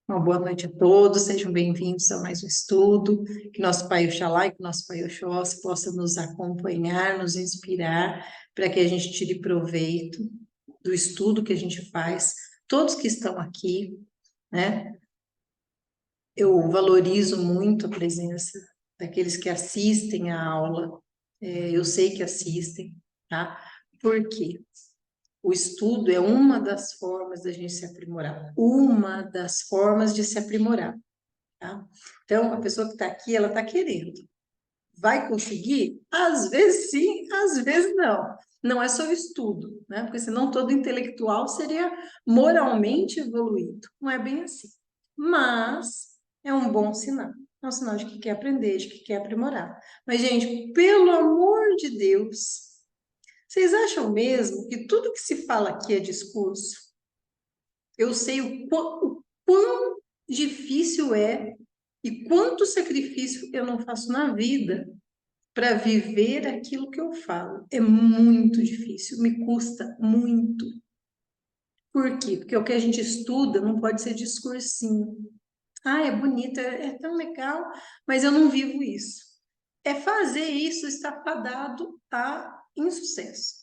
Uma boa noite a todos, sejam bem-vindos a mais um estudo. Que nosso Pai Oxalá e que nosso Pai Oxóssi possa nos acompanhar, nos inspirar, para que a gente tire proveito do estudo que a gente faz. Todos que estão aqui, né? Eu valorizo muito a presença daqueles que assistem à aula. Eu sei que assistem, tá? Por quê? O estudo é uma das formas da gente se aprimorar, uma das formas de se aprimorar. Tá? Então, a pessoa que está aqui, ela está querendo. Vai conseguir? Às vezes sim, às vezes não. Não é só o estudo, né? Porque senão todo intelectual seria moralmente evoluído. Não é bem assim. Mas é um bom sinal. É um sinal de que quer aprender, de que quer aprimorar. Mas, gente, pelo amor de Deus, vocês acham mesmo que tudo que se fala aqui é discurso? Eu sei o quão difícil é e quanto sacrifício eu não faço na vida para viver aquilo que eu falo. É muito difícil, me custa muito. Por quê? Porque o que a gente estuda não pode ser discursinho. Ah, é bonito, é tão legal, mas eu não vivo isso. É fazer isso está fadado a insucesso.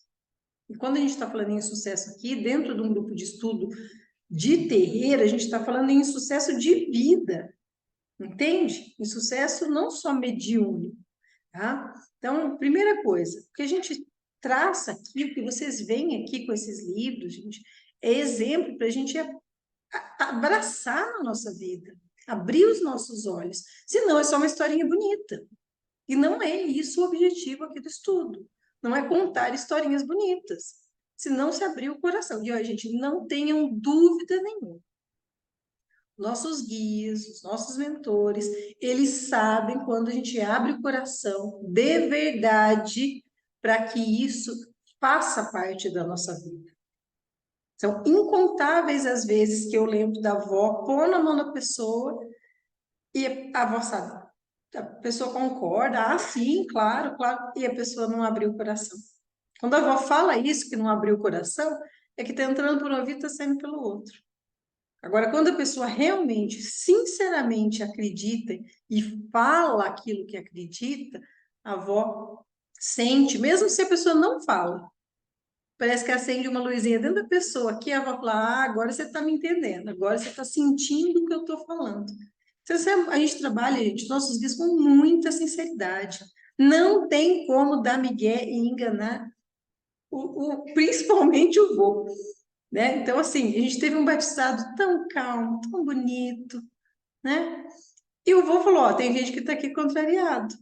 E quando a gente está falando em sucesso aqui, dentro de um grupo de estudo de terreiro, a gente está falando em sucesso de vida. Entende? Em sucesso não só mediúnico, tá? Então, primeira coisa, o que a gente traça aqui, o que vocês veem aqui com esses livros, gente, é exemplo para a gente abraçar a nossa vida, abrir os nossos olhos. Senão é só uma historinha bonita. E não é isso o objetivo aqui do estudo. Não é contar historinhas bonitas. Senão se abrir o coração. E, ó, gente, não tenham dúvida nenhuma. Nossos guias, os nossos mentores, eles sabem quando a gente abre o coração de verdade para que isso faça parte da nossa vida. São incontáveis as vezes que eu lembro da avó pôr na mão da pessoa e a avó sabe, a pessoa concorda, ah, sim, claro, claro, e a pessoa não abriu o coração. Quando a avó fala isso, que não abriu o coração, é que está entrando por um ouvido e está saindo pelo outro. Agora, quando a pessoa realmente, sinceramente acredita e fala aquilo que acredita, a avó sente, mesmo se a pessoa não fala. Parece que acende uma luzinha dentro da pessoa que a avó fala: ah, agora você está me entendendo, agora você está sentindo o que eu estou falando. Então, a gente trabalha, gente, nossos guias com muita sinceridade. Não tem como dar migué e enganar principalmente o vô, né? Então, assim, a gente teve um batizado tão calmo, tão bonito, né? E o vô falou, ó, tem gente que tá aqui contrariado.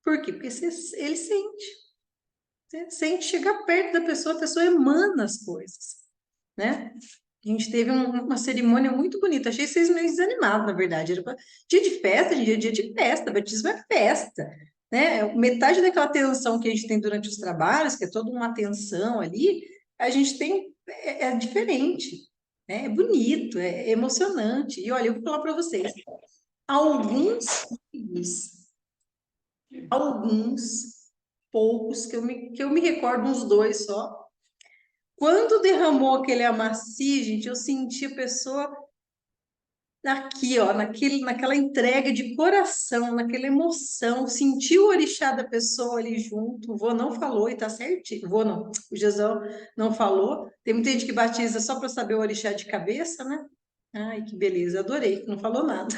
Por quê? Porque ele sente chegar perto da pessoa, a pessoa emana as coisas, né? A gente teve uma cerimônia muito bonita. Achei vocês meio desanimados, na verdade. Dia de festa, dia de festa, batismo é festa, né? Metade daquela tensão que a gente tem durante os trabalhos, que é toda uma tensão ali, a gente tem, é diferente, né? É bonito, é emocionante. E olha, eu vou falar para vocês, alguns filhos, alguns, poucos, que eu me recordo, uns dois só, quando derramou aquele amaci, gente, eu senti a pessoa aqui, ó, naquela entrega de coração, naquela emoção, senti o orixá da pessoa ali junto. O vô não falou e tá certinho. O vô não, o Jesus não falou. Tem muita gente que batiza só para saber o orixá de cabeça, né? Ai, que beleza, adorei, não falou nada.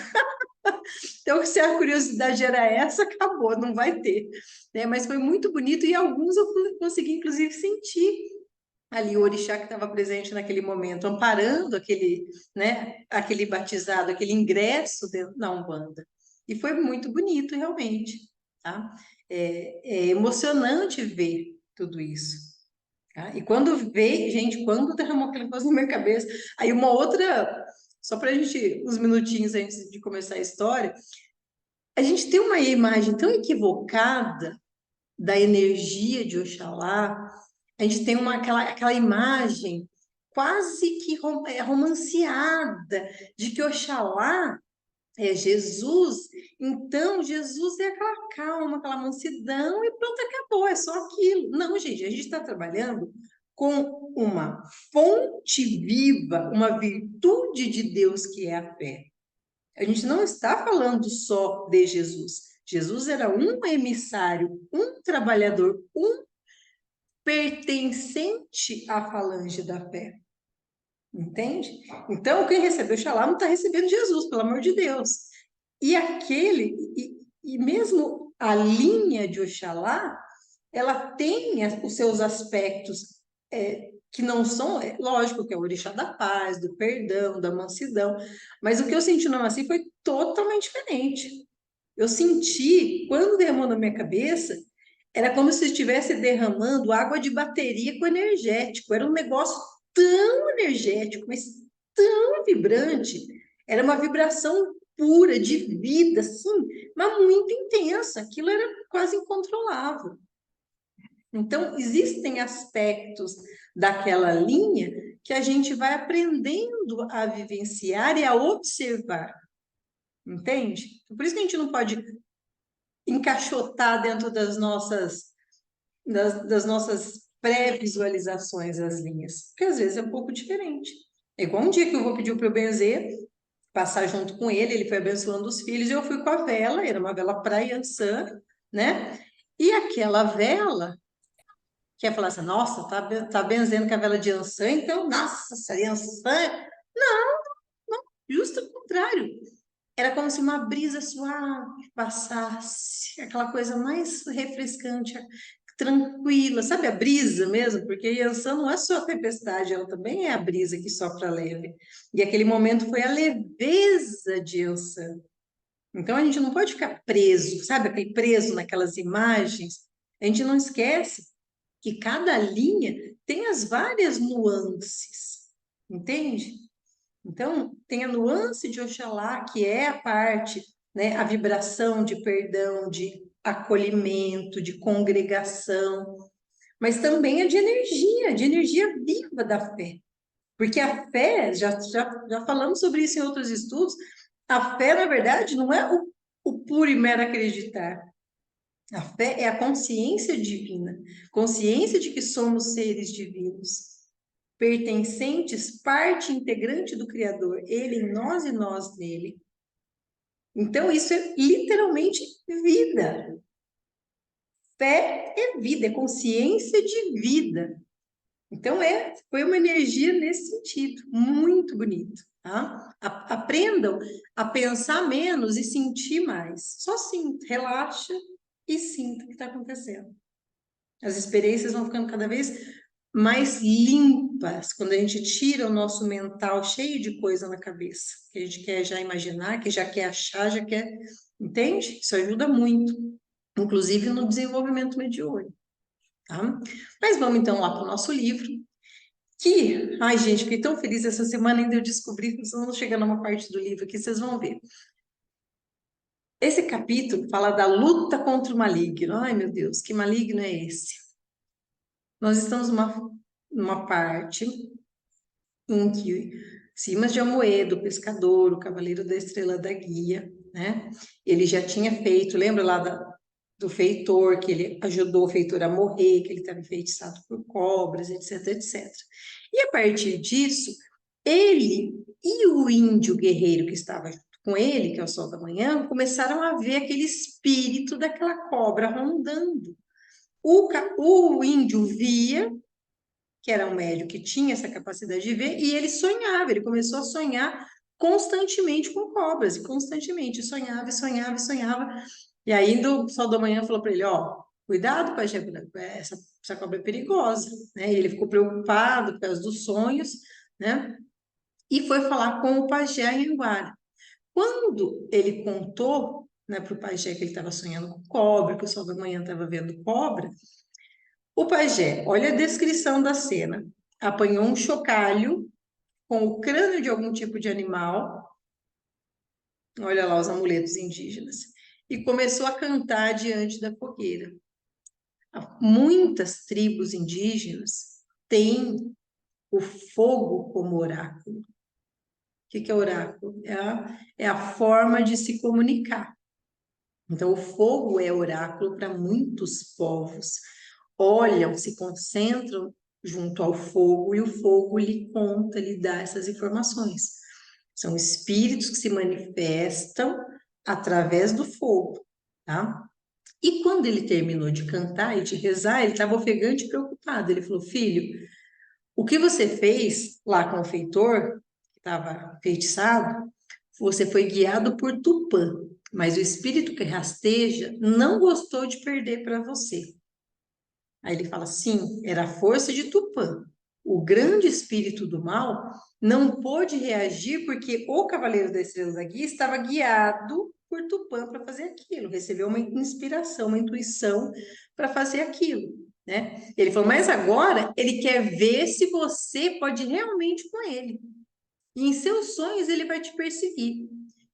Então, se a curiosidade era essa, acabou, não vai ter. Né? Mas foi muito bonito e alguns eu consegui, inclusive, sentir ali o orixá que estava presente naquele momento, amparando aquele, né, aquele batizado, aquele ingresso dentro da Umbanda. E foi muito bonito, realmente, tá? É emocionante ver tudo isso. Tá? E quando veio, gente, quando derramou aquela coisa na minha cabeça, aí uma outra, só para a gente, uns minutinhos antes de começar a história, a gente tem uma imagem tão equivocada da energia de Oxalá, a gente tem aquela imagem quase que romanceada de que Oxalá é Jesus, então Jesus é aquela calma, aquela mansidão e pronto, acabou, é só aquilo. Não, gente, a gente está trabalhando com uma fonte viva, uma virtude de Deus que é a fé. A gente não está falando só de Jesus. Jesus era um emissário, um trabalhador, um pertencente à falange da fé. Entende? Então, quem recebeu Xalá não está recebendo Jesus, pelo amor de Deus. E mesmo a linha de Oxalá, ela tem os seus aspectos que não são, lógico que é o orixá da paz, do perdão, da mansidão, mas o que eu senti no Amaci foi totalmente diferente. Eu senti, quando derramou na minha cabeça, era como se estivesse derramando água de bateria com energético. Era um negócio tão energético, mas tão vibrante. Era uma vibração pura, de vida, assim, mas muito intensa. Aquilo era quase incontrolável. Então, existem aspectos daquela linha que a gente vai aprendendo a vivenciar e a observar. Entende? Por isso que a gente não pode encaixotar dentro das nossas pré-visualizações as linhas, porque às vezes é um pouco diferente. É igual um dia que eu vou pedir para eu benzer, passar junto com ele, ele foi abençoando os filhos, e eu fui com a vela, era uma vela para Yansan, né? E aquela vela, quer falar assim, nossa, tá benzendo com a vela de Yansan, então, nossa, essa Yansan... Não, justo o contrário. Era como se uma brisa suave passasse, aquela coisa mais refrescante, tranquila, sabe a brisa mesmo? Porque Yansan não é só a tempestade, ela também é a brisa que sopra leve. E aquele momento foi a leveza de Yansan. Então a gente não pode ficar preso, sabe? Aquele preso naquelas imagens. A gente não esquece que cada linha tem as várias nuances, entende? Então, tem a nuance de Oxalá, que é a parte, né, a vibração de perdão, de acolhimento, de congregação, mas também a de energia viva da fé. Porque a fé, já falamos sobre isso em outros estudos, a fé, na verdade, não é o puro e mero acreditar. A fé é a consciência divina, consciência de que somos seres divinos, pertencentes, parte integrante do Criador, Ele em nós e nós nele. Então, isso é literalmente vida. Fé é vida, é consciência de vida. Então, foi uma energia nesse sentido, muito bonito. Tá? Aprendam a pensar menos e sentir mais. Só sinta, relaxa e sinta o que está acontecendo. As experiências vão ficando cada vez mais limpas quando a gente tira o nosso mental cheio de coisa na cabeça, que a gente quer já imaginar, que já quer achar, já quer. Entende? Isso ajuda muito, inclusive no desenvolvimento mediúnico. Tá? Mas vamos então lá para o nosso livro. Ai, gente, fiquei tão feliz essa semana ainda eu descobri, vocês vão chegar numa parte do livro que vocês vão ver. Esse capítulo fala da luta contra o maligno. Ai, meu Deus, que maligno é esse? Nós estamos numa parte em que Simas de Amoedo, o pescador, o cavaleiro da Estrela da Guia, né? Ele já tinha feito, lembra lá do feitor, que ele ajudou o feitor a morrer, que ele estava enfeitiçado por cobras, etc, etc. E a partir disso, ele e o índio guerreiro que estava junto com ele, que é o Sol da Manhã, começaram a ver aquele espírito daquela cobra rondando. O índio via, que era um médium que tinha essa capacidade de ver, e ele sonhava, ele começou a sonhar constantemente com cobras, e constantemente sonhava, e sonhava, e sonhava. E aí, o Sol da Manhã falou para ele, ó, cuidado, Pajé Branco, essa cobra é perigosa, né? E ele ficou preocupado por causa dos sonhos, né? E foi falar com o pajé Anhanguara. Quando ele contou, né, para o pajé que ele estava sonhando com cobra, que o Sol da Manhã estava vendo cobra, o pajé, olha a descrição da cena. Apanhou um chocalho com o crânio de algum tipo de animal, olha lá os amuletos indígenas, e começou a cantar diante da fogueira. Muitas tribos indígenas têm o fogo como oráculo. O que é oráculo? É a forma de se comunicar. Então, o fogo é oráculo para muitos povos. Olham, se concentram junto ao fogo, e o fogo lhe conta, lhe dá essas informações. São espíritos que se manifestam através do fogo, tá? E quando ele terminou de cantar e de rezar, ele estava ofegante e preocupado. Ele falou: filho, o que você fez lá com o feitor, que estava feitiçado, você foi guiado por Tupã, mas o espírito que rasteja não gostou de perder para você. Aí ele fala: sim, era a força de Tupã. O grande espírito do mal não pôde reagir porque o Cavaleiro da Estrela da Guia estava guiado por Tupã para fazer aquilo, recebeu uma inspiração, uma intuição para fazer aquilo, né? Ele falou: mas agora ele quer ver se você pode realmente com ele. E em seus sonhos ele vai te perseguir.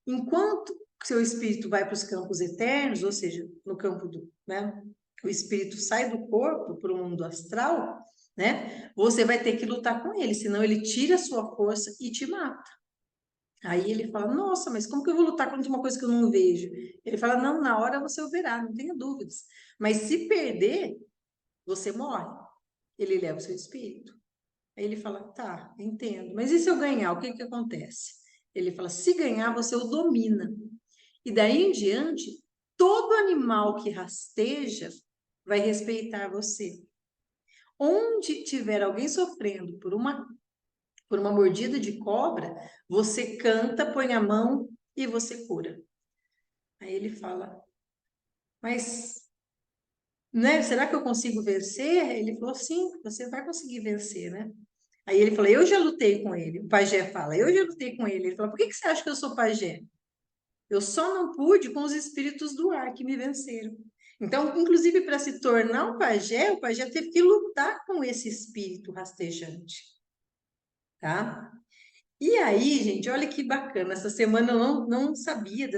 Enquanto seu espírito vai para os campos eternos, ou seja, no campo do, né? O espírito sai do corpo para o mundo astral, né? Você vai ter que lutar com ele, senão ele tira a sua força e te mata. Aí ele fala: nossa, mas como que eu vou lutar contra uma coisa que eu não vejo? Ele fala: não, na hora você o verá, não tenha dúvidas. Mas se perder, você morre. Ele leva o seu espírito. Aí ele fala: tá, entendo. Mas e se eu ganhar, o que que acontece? Ele fala: se ganhar, você o domina. E daí em diante, todo animal que rasteja vai respeitar você. Onde tiver alguém sofrendo por uma mordida de cobra, você canta, põe a mão e você cura. Aí ele fala: mas, né, será que eu consigo vencer? Ele falou: sim, você vai conseguir vencer, né? Aí ele falou: eu já lutei com ele. O pajé fala: eu já lutei com ele. Ele fala: por que que você acha que eu sou pajé? Eu só não pude com os espíritos do ar que me venceram. Então, inclusive, para se tornar um pajé, o pajé teve que lutar com esse espírito rastejante, tá? E aí, gente, olha que bacana. Essa semana eu não sabia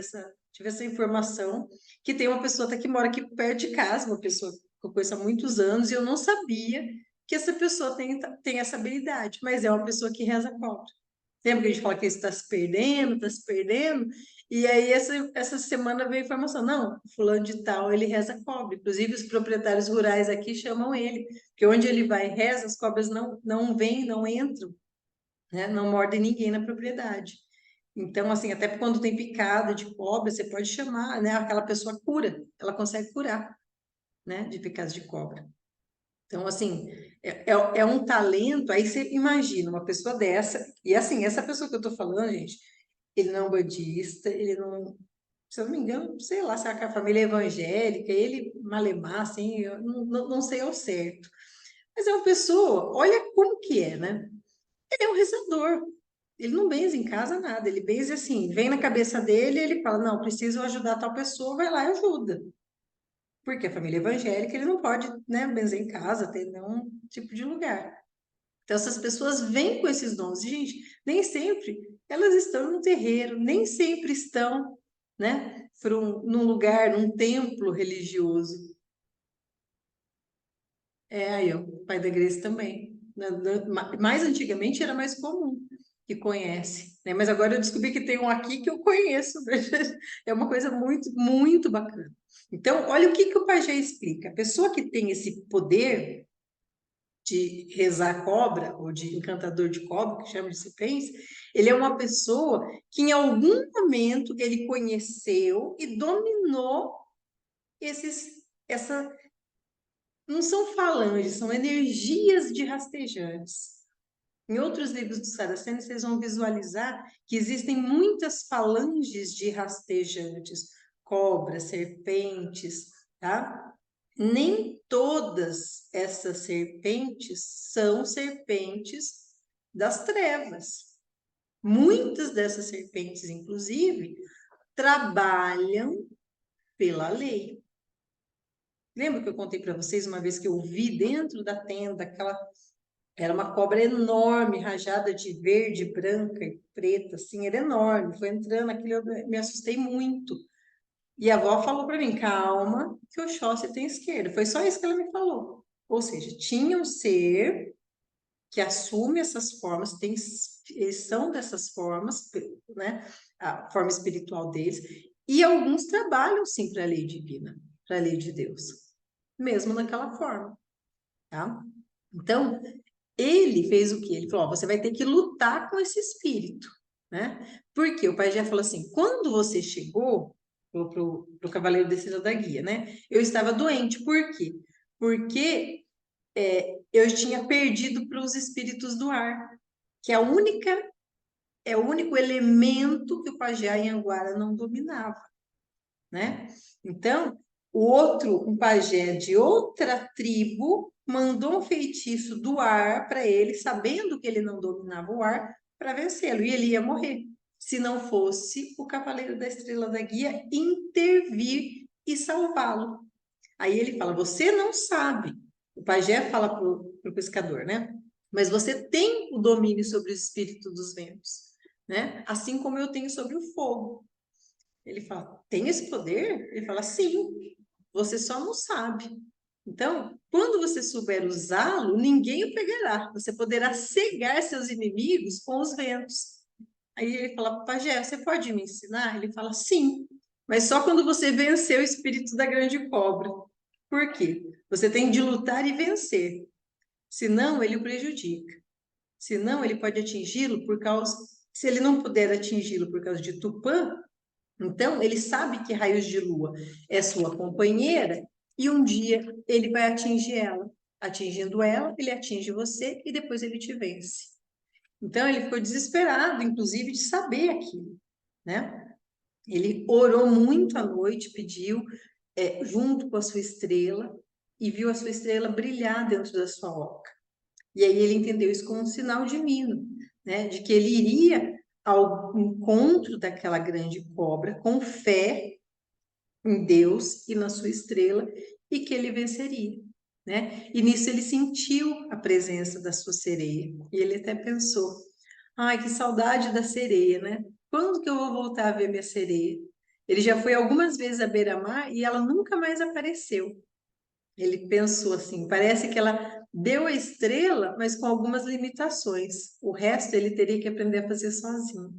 tive essa informação, que tem uma pessoa até que mora aqui perto de casa, uma pessoa que eu conheço há muitos anos, e eu não sabia que essa pessoa tem essa habilidade, mas é uma pessoa que reza cobra. Lembra que a gente fala que está se perdendo, está se perdendo? E aí, essa semana veio a informação: não, fulano de tal, ele reza cobra. Inclusive, os proprietários rurais aqui chamam ele, porque onde ele vai e reza, as cobras não vêm, não entram, né? Não mordem ninguém na propriedade. Então, assim, até quando tem picada de cobra, você pode chamar, né? Aquela pessoa cura, ela consegue curar, né? De picadas de cobra. Então, assim, é um talento. Aí você imagina uma pessoa dessa, e assim, essa pessoa que eu tô falando, gente, ele não é um bandista, ele não, se eu não me engano, sei lá, se é a família é evangélica, ele malemar, assim, eu não sei ao certo. Mas é uma pessoa, olha como que é, né? Ele é um rezador. Ele não benze em casa nada, ele benze assim, vem na cabeça dele, ele fala: não, preciso ajudar tal pessoa, vai lá e ajuda. Porque a família evangélica, ele não pode, né, benzer em casa, ter nenhum tipo de lugar. Então, essas pessoas vêm com esses dons. E, gente, nem sempre elas estão no terreiro, nem sempre estão, né, num lugar, num templo religioso. É, aí, ó, o pai da Grace também. Mais antigamente era mais comum que conhece, né? Mas agora eu descobri que tem um aqui que eu conheço. É uma coisa muito, muito bacana. Então, olha o que que o pajé explica. A pessoa que tem esse poder de rezar cobra, ou de encantador de cobra, que chama de cipens, ele é uma pessoa que em algum momento ele conheceu e dominou essa, não são falanges, são energias de rastejantes. Em outros livros do Saraceno, vocês vão visualizar que existem muitas falanges de rastejantes, cobras, serpentes, tá? Nem todas essas serpentes são serpentes das trevas. Muitas dessas serpentes, inclusive, trabalham pela lei. Lembra que eu contei para vocês uma vez que eu vi dentro da tenda aquela. Era uma cobra enorme, rajada de verde, branca e preta, assim, era enorme. Foi entrando aquilo, eu me assustei muito. E a avó falou para mim: calma, que o Oxóssi tem esquerda. Foi só isso que ela me falou. Ou seja, tinha um ser que assume essas formas, eles são dessas formas, né? A forma espiritual deles, e alguns trabalham sim para a lei divina, para a lei de Deus, mesmo naquela forma, tá? Então, Ele fez o quê? Ele falou, ó, você vai ter que lutar com esse espírito, né? Porque o pajé falou assim, quando você chegou pro Cavaleiro da Estrela da Guia, né? Eu estava doente, por quê? Porque eu tinha perdido para os espíritos do ar, que é o único elemento que o pajé Anhanguara não dominava, né? Então, um pajé de outra tribo, mandou um feitiço do ar para ele, sabendo que ele não dominava o ar, para vencê-lo, e ele ia morrer, se não fosse o Cavaleiro da Estrela da Guia intervir e salvá-lo. Aí ele fala: você não sabe. O pajé fala para o pescador, né? Mas você tem o domínio sobre o espírito dos ventos, né? Assim como eu tenho sobre o fogo. Ele fala: tem esse poder? Ele fala: sim, você só não sabe. Então, quando você souber usá-lo, ninguém o pegará. Você poderá cegar seus inimigos com os ventos. Aí ele fala: pajé, você pode me ensinar? Ele fala: sim, mas só quando você vencer o espírito da grande cobra. Por quê? Você tem de lutar e vencer. Senão, ele o prejudica. Senão, ele pode atingi-lo por causa. Se ele não puder atingi-lo por causa de Tupã, então ele sabe que raios de lua é sua companheira e um dia ele vai atingir ela. Atingindo ela, ele atinge você e depois ele te vence. Então ele ficou desesperado, inclusive, de saber aquilo, né? Ele orou muito à noite, pediu, junto com a sua estrela, e viu a sua estrela brilhar dentro da sua oca. E aí ele entendeu isso como um sinal divino, né? De que ele iria ao encontro daquela grande cobra com fé em Deus e na sua estrela e que ele venceria, né? E nisso ele sentiu a presença da sua sereia e ele até pensou: ai, que saudade da sereia, né? Quando que eu vou voltar a ver minha sereia? Ele já foi algumas vezes à beira-mar e ela nunca mais apareceu. Ele pensou assim, parece que ela deu a estrela, mas com algumas limitações. O resto ele teria que aprender a fazer sozinho,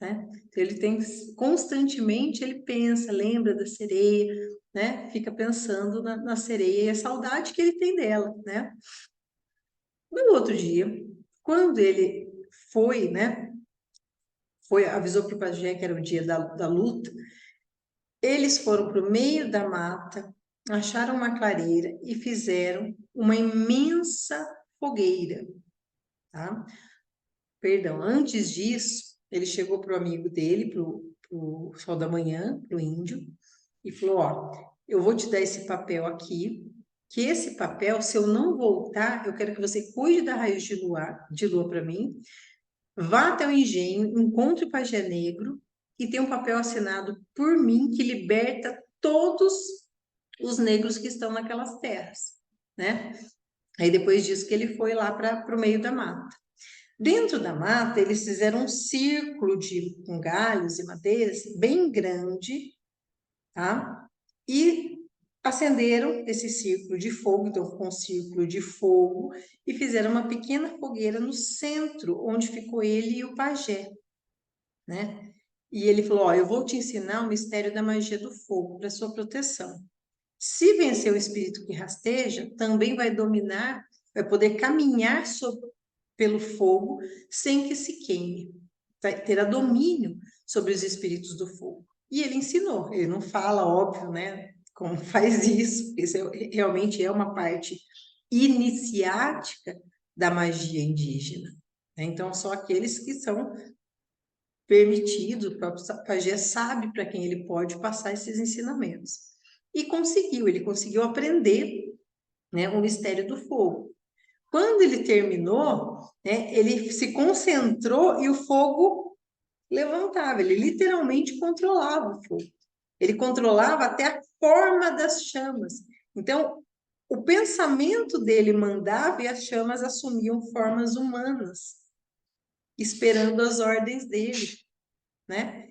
né? Então, ele tem constantemente ele pensa, lembra da sereia, né? Fica pensando na sereia e a saudade que ele tem dela, né? No outro dia, quando ele foi, né? Avisou para o pajé que era o dia da luta. Eles foram para o meio da mata, acharam uma clareira e fizeram uma imensa fogueira, tá? Perdão, antes disso, ele chegou para o amigo dele, para o Sol da Manhã, para o índio, e falou: ó, eu vou te dar esse papel aqui, que esse papel, se eu não voltar, eu quero que você cuide da raiz de lua para mim, vá até o engenho, encontre o pajé negro e tem um papel assinado por mim que liberta todos os negros que estão naquelas terras, né? Aí depois disso que ele foi lá para o meio da mata. Dentro da mata, eles fizeram um círculo com galhos e madeiras bem grande, tá? E acenderam esse círculo de fogo, então ficou um círculo de fogo, e fizeram uma pequena fogueira no centro, onde ficou ele e o pajé, né? E ele falou: ó, eu vou te ensinar o mistério da magia do fogo para sua proteção. Se vencer o espírito que rasteja, também vai dominar, vai poder caminhar pelo fogo sem que se queime. Terá domínio sobre os espíritos do fogo. E ele ensinou, ele não fala, óbvio, né? Como faz isso, realmente é uma parte iniciática da magia indígena, né? Então, só aqueles que são permitidos, o próprio pajé sabe para quem ele pode passar esses ensinamentos. E ele conseguiu aprender, né, o mistério do fogo. Quando ele terminou, né, ele se concentrou e o fogo levantava, ele literalmente controlava o fogo. Ele controlava até a forma das chamas. Então, o pensamento dele mandava e as chamas assumiam formas humanas, esperando as ordens dele, né?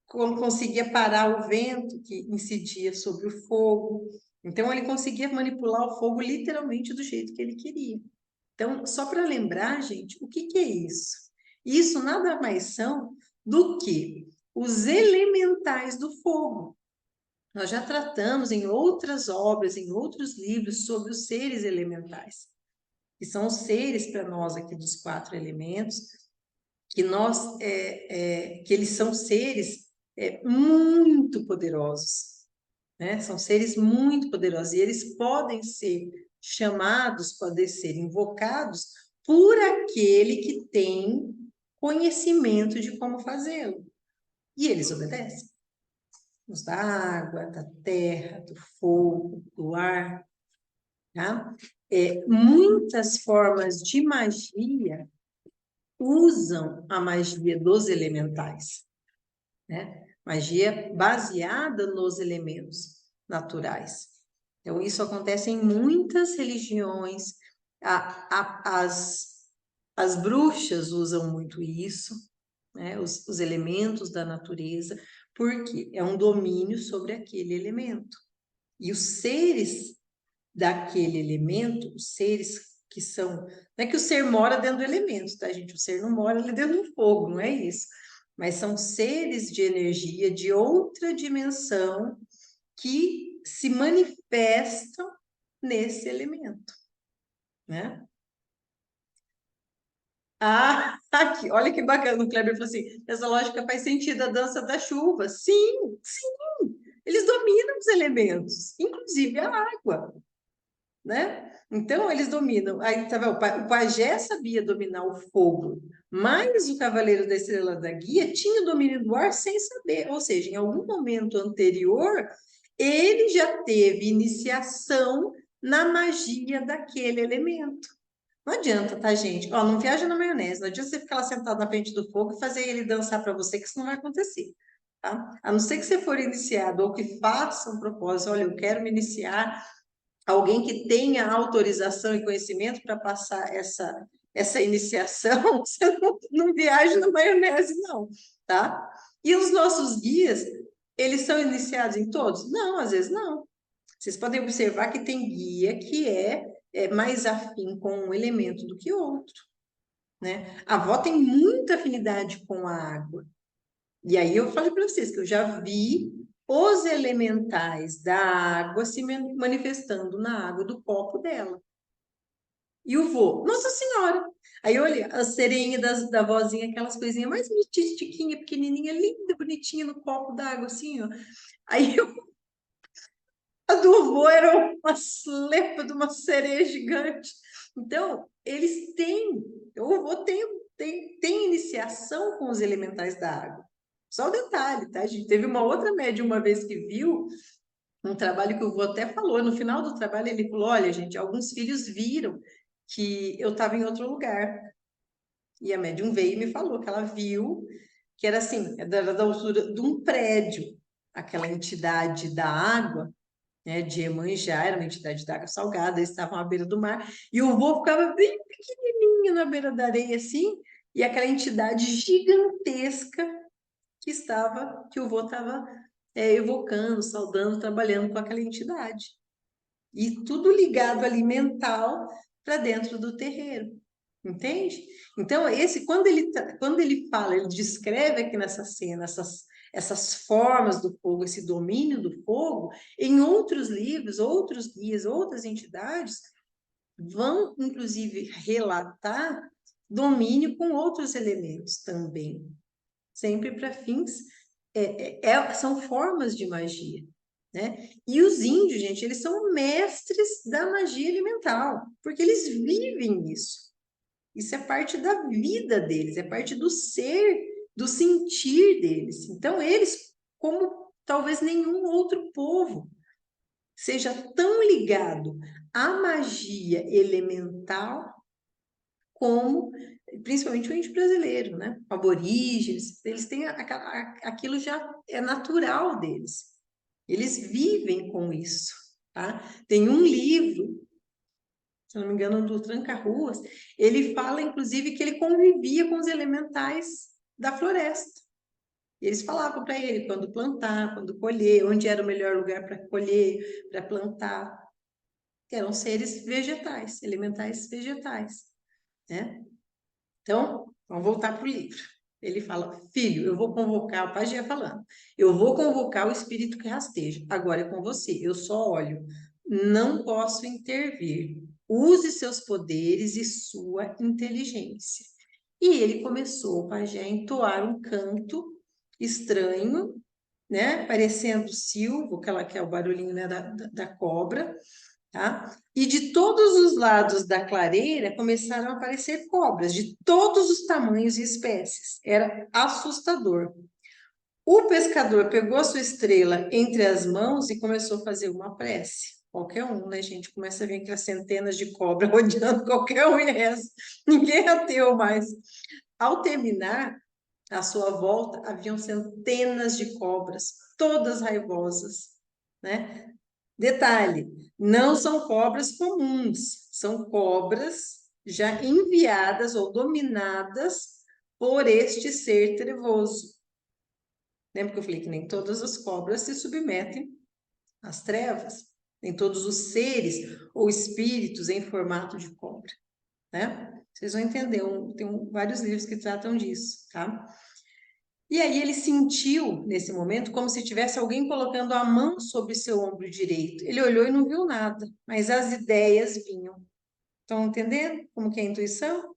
Conseguia parar o vento que incidia sobre o fogo. Então, ele conseguia manipular o fogo literalmente do jeito que ele queria. Então, só para lembrar, gente, o que é isso? Isso nada mais são do que os elementais do fogo. Nós já tratamos em outras obras, em outros livros, sobre os seres elementais. que são os seres para nós aqui dos 4 elementos, que eles são seres muito poderosos, né? São seres muito poderosos e eles podem ser chamados, podem ser invocados por aquele que tem conhecimento de como fazê-lo. E eles obedecem. Os da água, da terra, do fogo, do ar, tá? Muitas formas de magia usam a magia dos elementais, né? Magia baseada nos elementos naturais. Então, isso acontece em muitas religiões. As bruxas usam muito isso, né? Os elementos da natureza, porque é um domínio sobre aquele elemento. E os seres daquele elemento, os seres que são... Não é que o ser mora dentro do elemento, tá, gente? O ser não mora ali dentro do fogo, não é isso. Mas são seres de energia de outra dimensão que se manifestam nesse elemento, né? Ah, aqui, olha que bacana, o Kleber falou assim, essa lógica faz sentido, a dança da chuva. Sim, sim, eles dominam os elementos, inclusive a água, né? Então, eles dominam. Aí, tá vendo? O pajé sabia dominar o fogo, mas o Cavaleiro da Estrela da Guia tinha o domínio do ar sem saber. Ou seja, em algum momento anterior, ele já teve iniciação na magia daquele elemento. Não adianta, tá, gente? Ó, não viaja na maionese. Não adianta você ficar lá sentado na frente do fogo e fazer ele dançar para você, que isso não vai acontecer. Tá? A não ser que você for iniciado ou que faça um propósito. Olha, eu quero me iniciar, alguém que tenha autorização e conhecimento para passar essa iniciação, você não viaja na maionese, não, tá? E os nossos guias, eles são iniciados em todos? Não, às vezes não. Vocês podem observar que tem guia que é mais afim com um elemento do que outro, né? A avó tem muita afinidade com a água. E aí eu falei para vocês que eu já vi os elementais da água se manifestando na água do copo dela. E o vô, Nossa Senhora! Aí eu olhei a sereinha da vozinha, aquelas coisinhas mais mitiquinha, pequenininha, linda, bonitinha no copo d'água, assim, ó. Aí a do vô era uma slepa de uma sereia gigante. Então, eles têm, o vô tem iniciação com os elementais da água. Só o detalhe, tá? A gente teve uma outra médium uma vez que viu um trabalho que o vô até falou. No final do trabalho, ele falou: olha, gente, alguns filhos viram que eu estava em outro lugar. E a médium veio e me falou que ela viu que era assim, era da altura de um prédio, aquela entidade da água, né, de Iemanjá, era uma entidade de água salgada, eles estavam à beira do mar, e o vô ficava bem pequenininho na beira da areia, assim, e aquela entidade gigantesca que o vô estava evocando, saudando, trabalhando com aquela entidade. E tudo ligado ali mental para dentro do terreiro. Entende? Então, quando ele fala, ele descreve aqui nessa cena essas formas do fogo, esse domínio do fogo, em outros livros, outros guias, outras entidades vão, inclusive, relatar domínio com outros elementos também, sempre para fins, são formas de magia, né? E os índios, gente, eles são mestres da magia elemental, porque eles vivem isso. Isso é parte da vida deles, é parte do ser, do sentir deles. Então, eles, como talvez nenhum outro povo, seja tão ligado à magia elemental como, principalmente o índio brasileiro, né? Aborígenes, eles têm aquilo já é natural deles. Eles vivem com isso, tá? Tem um livro, se não me engano, do Tranca-Ruas, ele fala, inclusive, que ele convivia com os elementais da floresta. Eles falavam para ele quando plantar, quando colher, onde era o melhor lugar para colher, para plantar. Eram seres vegetais, elementais vegetais, né? Então, vamos voltar para o livro. Ele fala: filho, eu vou convocar, o pajé falando, eu vou convocar o espírito que rasteja. Agora é com você, eu só olho, não posso intervir. use seus poderes e sua inteligência. E ele começou, o pajé, a entoar um canto estranho, né? Parecendo silvo, que é o barulhinho, né, da cobra, tá? E de todos os lados da clareira começaram a aparecer cobras, de todos os tamanhos e espécies. Era assustador. O pescador pegou a sua estrela entre as mãos e começou a fazer uma prece. Qualquer um, né, gente? Começa a vir aquelas centenas de cobras rodeando qualquer um e reza. Ninguém ateu mais. Ao terminar a sua volta, haviam centenas de cobras, todas raivosas, né? Detalhe, não são cobras comuns, são cobras já enviadas ou dominadas por este ser trevoso. Lembra que eu falei que nem todas as cobras se submetem às trevas, nem todos os seres ou espíritos em formato de cobra, né? Vocês vão entender, tem vários livros que tratam disso, tá? E aí ele sentiu, nesse momento, como se tivesse alguém colocando a mão sobre seu ombro direito. Ele olhou e não viu nada, mas as ideias vinham. Estão entendendo como que é a intuição,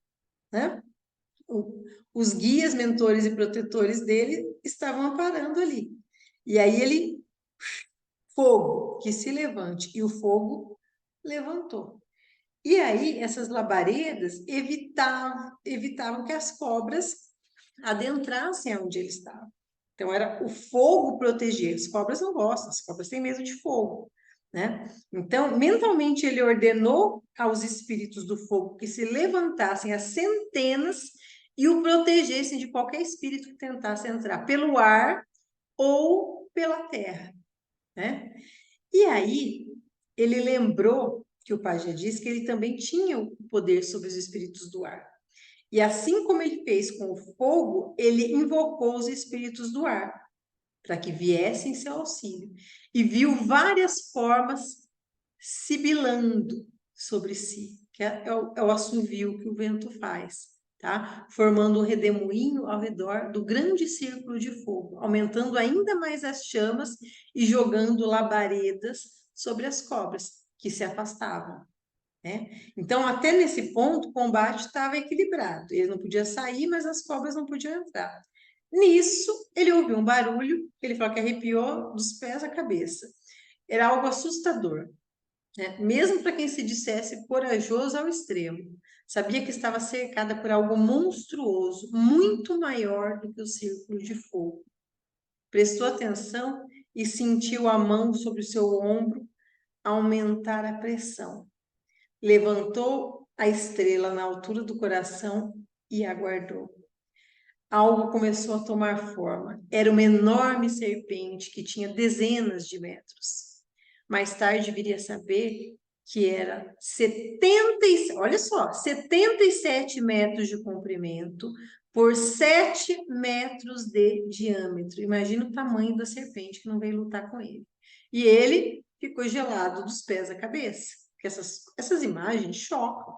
né? Os guias, mentores e protetores dele estavam amparando ali. E aí ele, fogo, que se levante. E o fogo levantou. E aí essas labaredas evitavam que as cobras adentrassem onde ele estava. Então era o fogo proteger. As cobras não gostam, as cobras têm medo de fogo, né? Então, mentalmente ele ordenou aos espíritos do fogo que se levantassem a centenas e o protegessem de qualquer espírito que tentasse entrar pelo ar ou pela terra, né? E aí ele lembrou que o pajé disse que ele também tinha o poder sobre os espíritos do ar. E assim como ele fez com o fogo, ele invocou os espíritos do ar para que viessem em seu auxílio. E viu várias formas sibilando sobre si, que é o assovio que o vento faz, tá? Formando um redemoinho ao redor do grande círculo de fogo, aumentando ainda mais as chamas e jogando labaredas sobre as cobras, que se afastavam. Né? Então, até nesse ponto, o combate estava equilibrado. Ele não podia sair, mas as cobras não podiam entrar. Nisso, ele ouviu um barulho, que ele falou que arrepiou dos pés à cabeça. Era algo assustador, né? Mesmo para quem se dissesse corajoso ao extremo. Sabia que estava cercada por algo monstruoso, muito maior do que o círculo de fogo. Prestou atenção e sentiu a mão sobre o seu ombro aumentar a pressão. Levantou a estrela na altura do coração e aguardou. Algo começou a tomar forma. Era uma enorme serpente que tinha dezenas de metros. Mais tarde viria a saber que era 77 metros de comprimento por 7 metros de diâmetro. Imagina o tamanho da serpente que não veio lutar com ele. E ele ficou gelado dos pés à cabeça. Porque essas imagens chocam.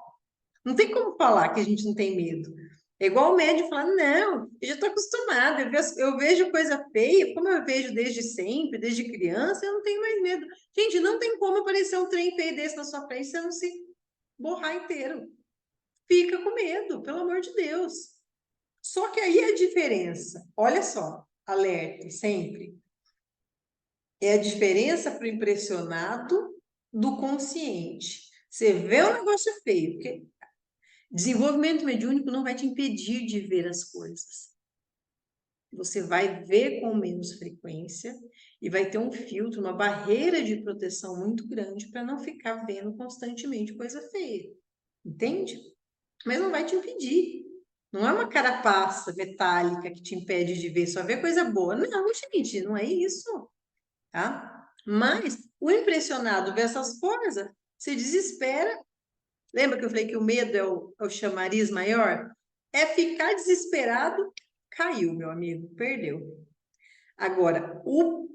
Não tem como falar que a gente não tem medo. É igual o médico falar, não, eu já estou acostumado, eu vejo coisa feia, como eu vejo desde sempre, desde criança, eu não tenho mais medo. Gente, não tem como aparecer um trem feio desse na sua frente e você não se borrar inteiro. Fica com medo, pelo amor de Deus. Só que aí a diferença, olha só, alerta sempre, é a diferença para o impressionado do consciente. Você vê um negócio feio, porque desenvolvimento mediúnico não vai te impedir de ver as coisas. Você vai ver com menos frequência e vai ter um filtro, uma barreira de proteção muito grande para não ficar vendo constantemente coisa feia. Entende? Mas não vai te impedir. Não é uma carapaça metálica que te impede de ver, só ver coisa boa. Não, gente, não é isso. Tá? Mas o impressionado vê essas coisas, se desespera. Lembra que eu falei que o medo é o chamariz maior? É ficar desesperado, caiu, meu amigo, perdeu. Agora, o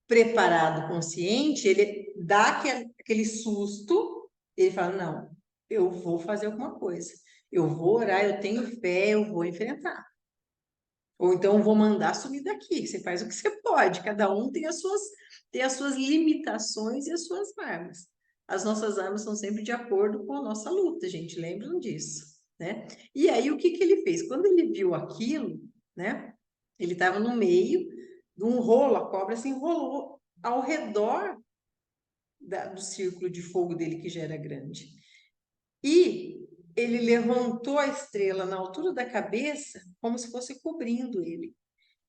preparado consciente, ele dá aquele susto, ele fala, não, eu vou fazer alguma coisa. Eu vou orar, eu tenho fé, eu vou enfrentar. Ou então eu vou mandar sumir daqui. Você faz o que você pode, cada um tem as suas limitações e as suas armas. as nossas armas são sempre de acordo com a nossa luta, gente, lembram disso, né? E aí, o que que ele fez? Quando ele viu aquilo, né? Ele estava no meio de um rolo, a cobra se enrolou ao redor do círculo de fogo dele, que já era grande. E ele levantou a estrela na altura da cabeça, como se fosse cobrindo ele,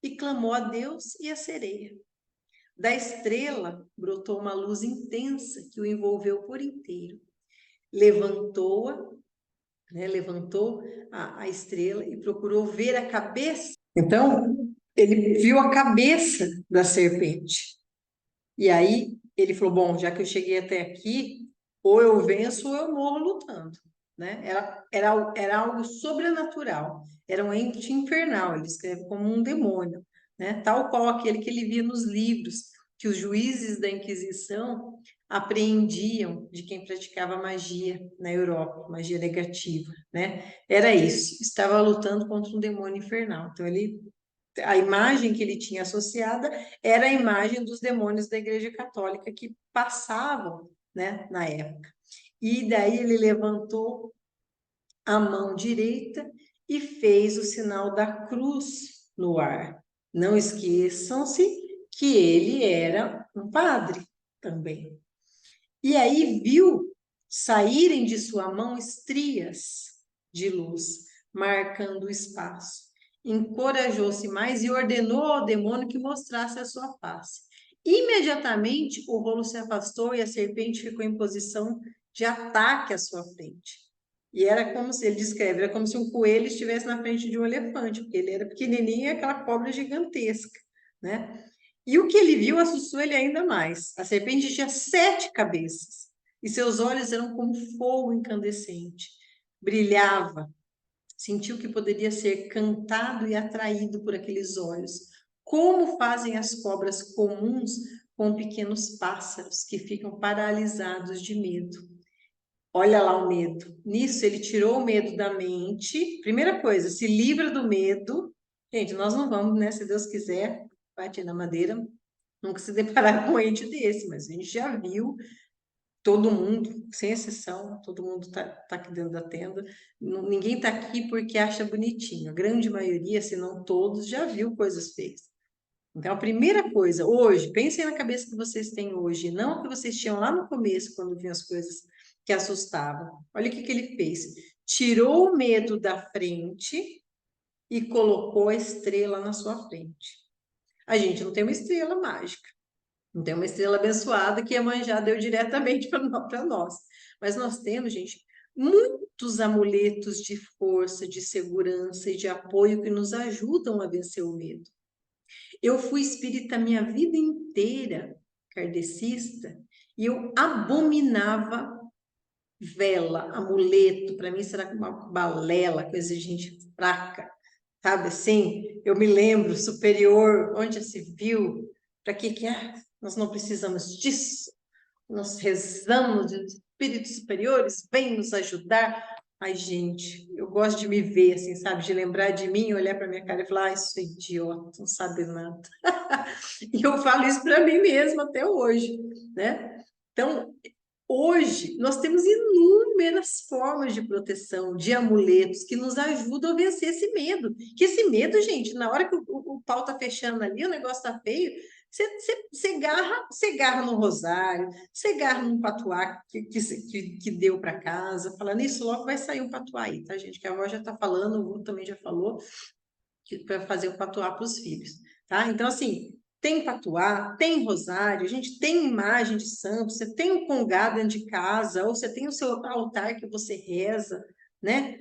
e clamou a Deus e a sereia. Da estrela brotou uma luz intensa que o envolveu por inteiro. Levantou-a, né, levantou a estrela e procurou ver a cabeça. Então, ele viu a cabeça da serpente. E aí ele falou: bom, já que eu cheguei até aqui, ou eu venço ou eu morro lutando. Né? Era algo sobrenatural, era um ente infernal, ele escreve como um demônio, né? Tal qual aquele que ele via nos livros, que os juízes da Inquisição apreendiam de quem praticava magia na Europa, magia negativa, né? Era isso, estava lutando contra um demônio infernal. Então a imagem que ele tinha associada era a imagem dos demônios da Igreja Católica que passavam, né, na época. E daí ele levantou a mão direita e fez o sinal da cruz no ar. Não esqueçam-se que ele era um padre também. E aí viu saírem de sua mão estrias de luz, marcando o espaço. Encorajou-se mais e ordenou ao demônio que mostrasse a sua face. Imediatamente o rolo se afastou e a serpente ficou em posição de ataque à sua frente. E era como se, ele descreve, era como se um coelho estivesse na frente de um elefante, porque ele era pequenininho e aquela cobra gigantesca, né? E o que ele viu assustou ele ainda mais. A serpente tinha 7 cabeças e seus olhos eram como fogo incandescente. Brilhava, sentiu que poderia ser cantado e atraído por aqueles olhos, como fazem as cobras comuns com pequenos pássaros que ficam paralisados de medo. Olha lá o medo. Nisso, ele tirou o medo da mente. Primeira coisa, se livra do medo. Gente, nós não vamos, né? Se Deus quiser, bater na madeira, nunca se deparar com um ente desse, mas a gente já viu todo mundo, sem exceção, todo mundo tá aqui dentro da tenda. Ninguém tá aqui porque acha bonitinho. A grande maioria, se não todos, já viu coisas feias. Então, a primeira coisa, hoje, pensem na cabeça que vocês têm hoje, não a que vocês tinham lá no começo, quando vinham as coisas que assustavam. Olha o que ele fez. Tirou o medo da frente e colocou a estrela na sua frente. A gente não tem uma estrela mágica, não tem uma estrela abençoada que a mãe já deu diretamente para nós. Mas nós temos, gente, muitos amuletos de força, de segurança e de apoio que nos ajudam a vencer o medo. Eu fui espírita a minha vida inteira, kardecista, e eu abominava vela, amuleto. Para mim, isso era uma balela, coisa de gente fraca, sabe assim? Eu me lembro, superior, onde já se viu? Para que nós não precisamos disso? Nós rezamos, os espíritos superiores vêm nos ajudar. Ai, gente, eu gosto de me ver, assim, sabe? De lembrar de mim, olhar para minha cara e falar: ai, isso é idiota, não sabe nada. E eu falo isso para mim mesma até hoje, né? Então, hoje, nós temos inúmeras formas de proteção, de amuletos, que nos ajudam a vencer esse medo. Que esse medo, gente, na hora que o pau tá fechando ali, o negócio tá feio, você garra no rosário, você garra num patuá que deu para casa. Falando isso, logo vai sair um patuá aí, tá, gente? Que a avó já tá falando, o Gu também já falou, para fazer o patuá para os filhos, tá? Então, assim, tem patuá, tem rosário, a gente tem imagem de santo, você tem um congá dentro de casa, ou você tem o seu altar que você reza, né?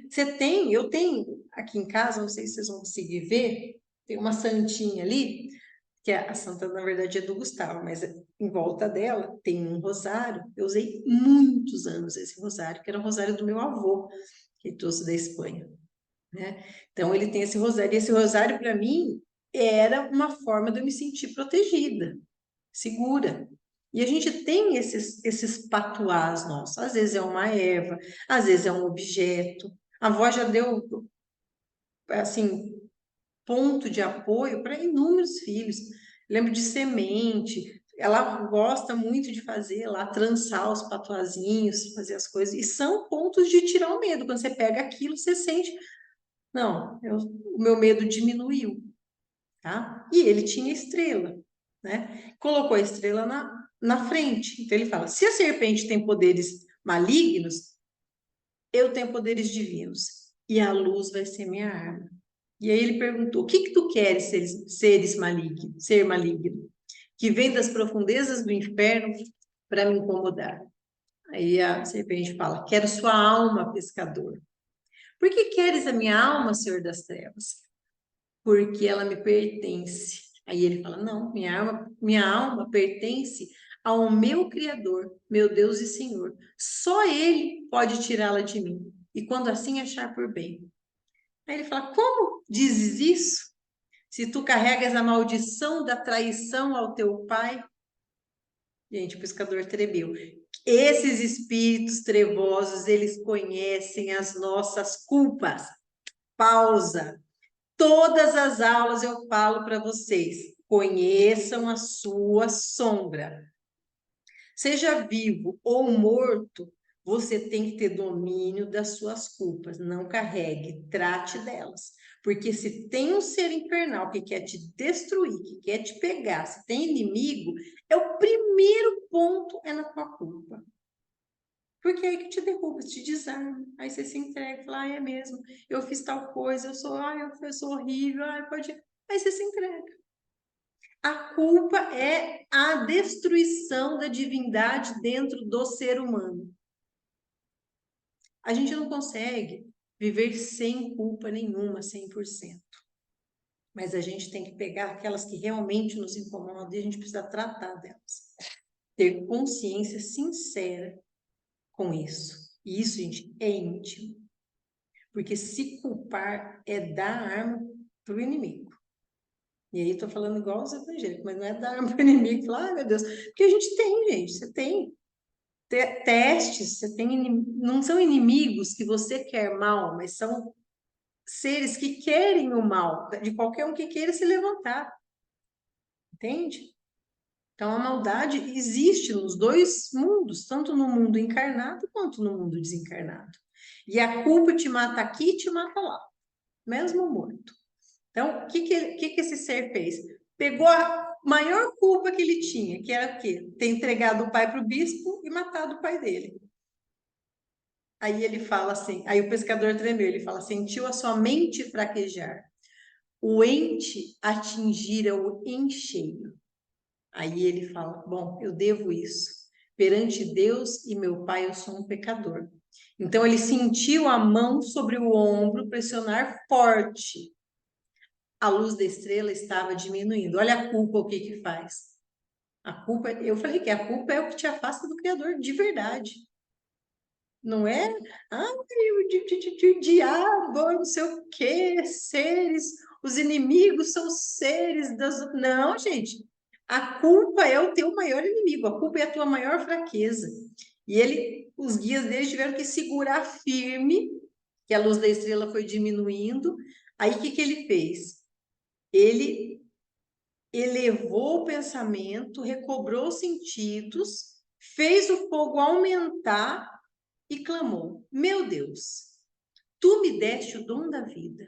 Eu tenho aqui em casa, não sei se vocês vão conseguir ver, tem uma santinha ali, que a santa, na verdade, é do Gustavo, mas em volta dela tem um rosário. Eu usei muitos anos esse rosário, que era o rosário do meu avô, que ele trouxe da Espanha, né? Então, ele tem esse rosário, e esse rosário, para mim, era uma forma de eu me sentir protegida, segura. E a gente tem esses patuás nossos. Às vezes é uma erva, às vezes é um objeto. A avó já deu, assim, ponto de apoio para inúmeros filhos. Lembro de semente. ela gosta muito de fazer lá, trançar os patuazinhos, fazer as coisas, e são pontos de tirar o medo. Quando você pega aquilo, você sente, não, o meu medo diminuiu, tá? E ele tinha estrela, né? Colocou a estrela na frente. Então ele fala: se a serpente tem poderes malignos, eu tenho poderes divinos, e a luz vai ser minha arma. E aí ele perguntou: o que que tu queres, ser maligno? Que vem das profundezas do inferno para me incomodar. Aí a serpente fala: quero sua alma, pescador. Por que queres a minha alma, Senhor das Trevas? Porque ela me pertence. Aí ele fala: não, minha alma pertence ao meu Criador, meu Deus e Senhor. Só Ele pode tirá-la de mim. E quando assim achar por bem. Aí ele fala: como dizes isso? Se tu carregas a maldição da traição ao teu pai. Gente, o pescador tremeu. Esses espíritos trevosos, eles conhecem as nossas culpas. Pausa. Todas as aulas eu falo para vocês: conheçam a sua sombra. Seja vivo ou morto, você tem que ter domínio das suas culpas. Não carregue, trate delas. Porque se tem um ser infernal que quer te destruir, que quer te pegar, se tem inimigo, é o primeiro ponto é na tua culpa. Porque é aí que te derruba, te desarma. Aí você se entrega e fala: ah, é mesmo, eu fiz tal coisa, eu sou horrível, pode. Aí você se entrega. A culpa é a destruição da divindade dentro do ser humano. A gente não consegue viver sem culpa nenhuma, 100%. Mas a gente tem que pegar aquelas que realmente nos incomodam e a gente precisa tratar delas. Ter consciência sincera com isso. E isso, gente, é íntimo. Porque se culpar é dar arma para o inimigo. E aí estou falando igual os evangélicos, mas não é dar arma para o inimigo. Falar: ah, meu Deus. Porque a gente tem, gente, você tem testes, você tem não são inimigos que você quer mal, mas são seres que querem o mal, de qualquer um que queira se levantar. Entende? Então a maldade existe nos dois mundos, tanto no mundo encarnado quanto no mundo desencarnado. E a culpa te mata aqui e te mata lá, mesmo morto. Então, o que esse ser fez? Pegou a maior culpa que ele tinha, que era o quê? Ter entregado o pai para o bispo e matado o pai dele. Aí ele fala assim, aí o pescador tremeu, ele fala: sentiu a sua mente fraquejar, o ente atingira-o em cheio. Aí ele fala: bom, eu devo isso. Perante Deus e meu pai, eu sou um pecador. Então ele sentiu a mão sobre o ombro pressionar forte. A luz da estrela estava diminuindo. Olha a culpa, o que que faz? A culpa, eu falei que a culpa é o que te afasta do Criador de verdade. Não é, o diabo, não sei o quê, seres, os inimigos são seres das. Não, gente. A culpa é o teu maior inimigo, a culpa é a tua maior fraqueza. E os guias dele tiveram que segurar firme, que a luz da estrela foi diminuindo. Aí o que que ele fez? Ele elevou o pensamento, recobrou os sentidos, fez o fogo aumentar e clamou: meu Deus, tu me deste o dom da vida.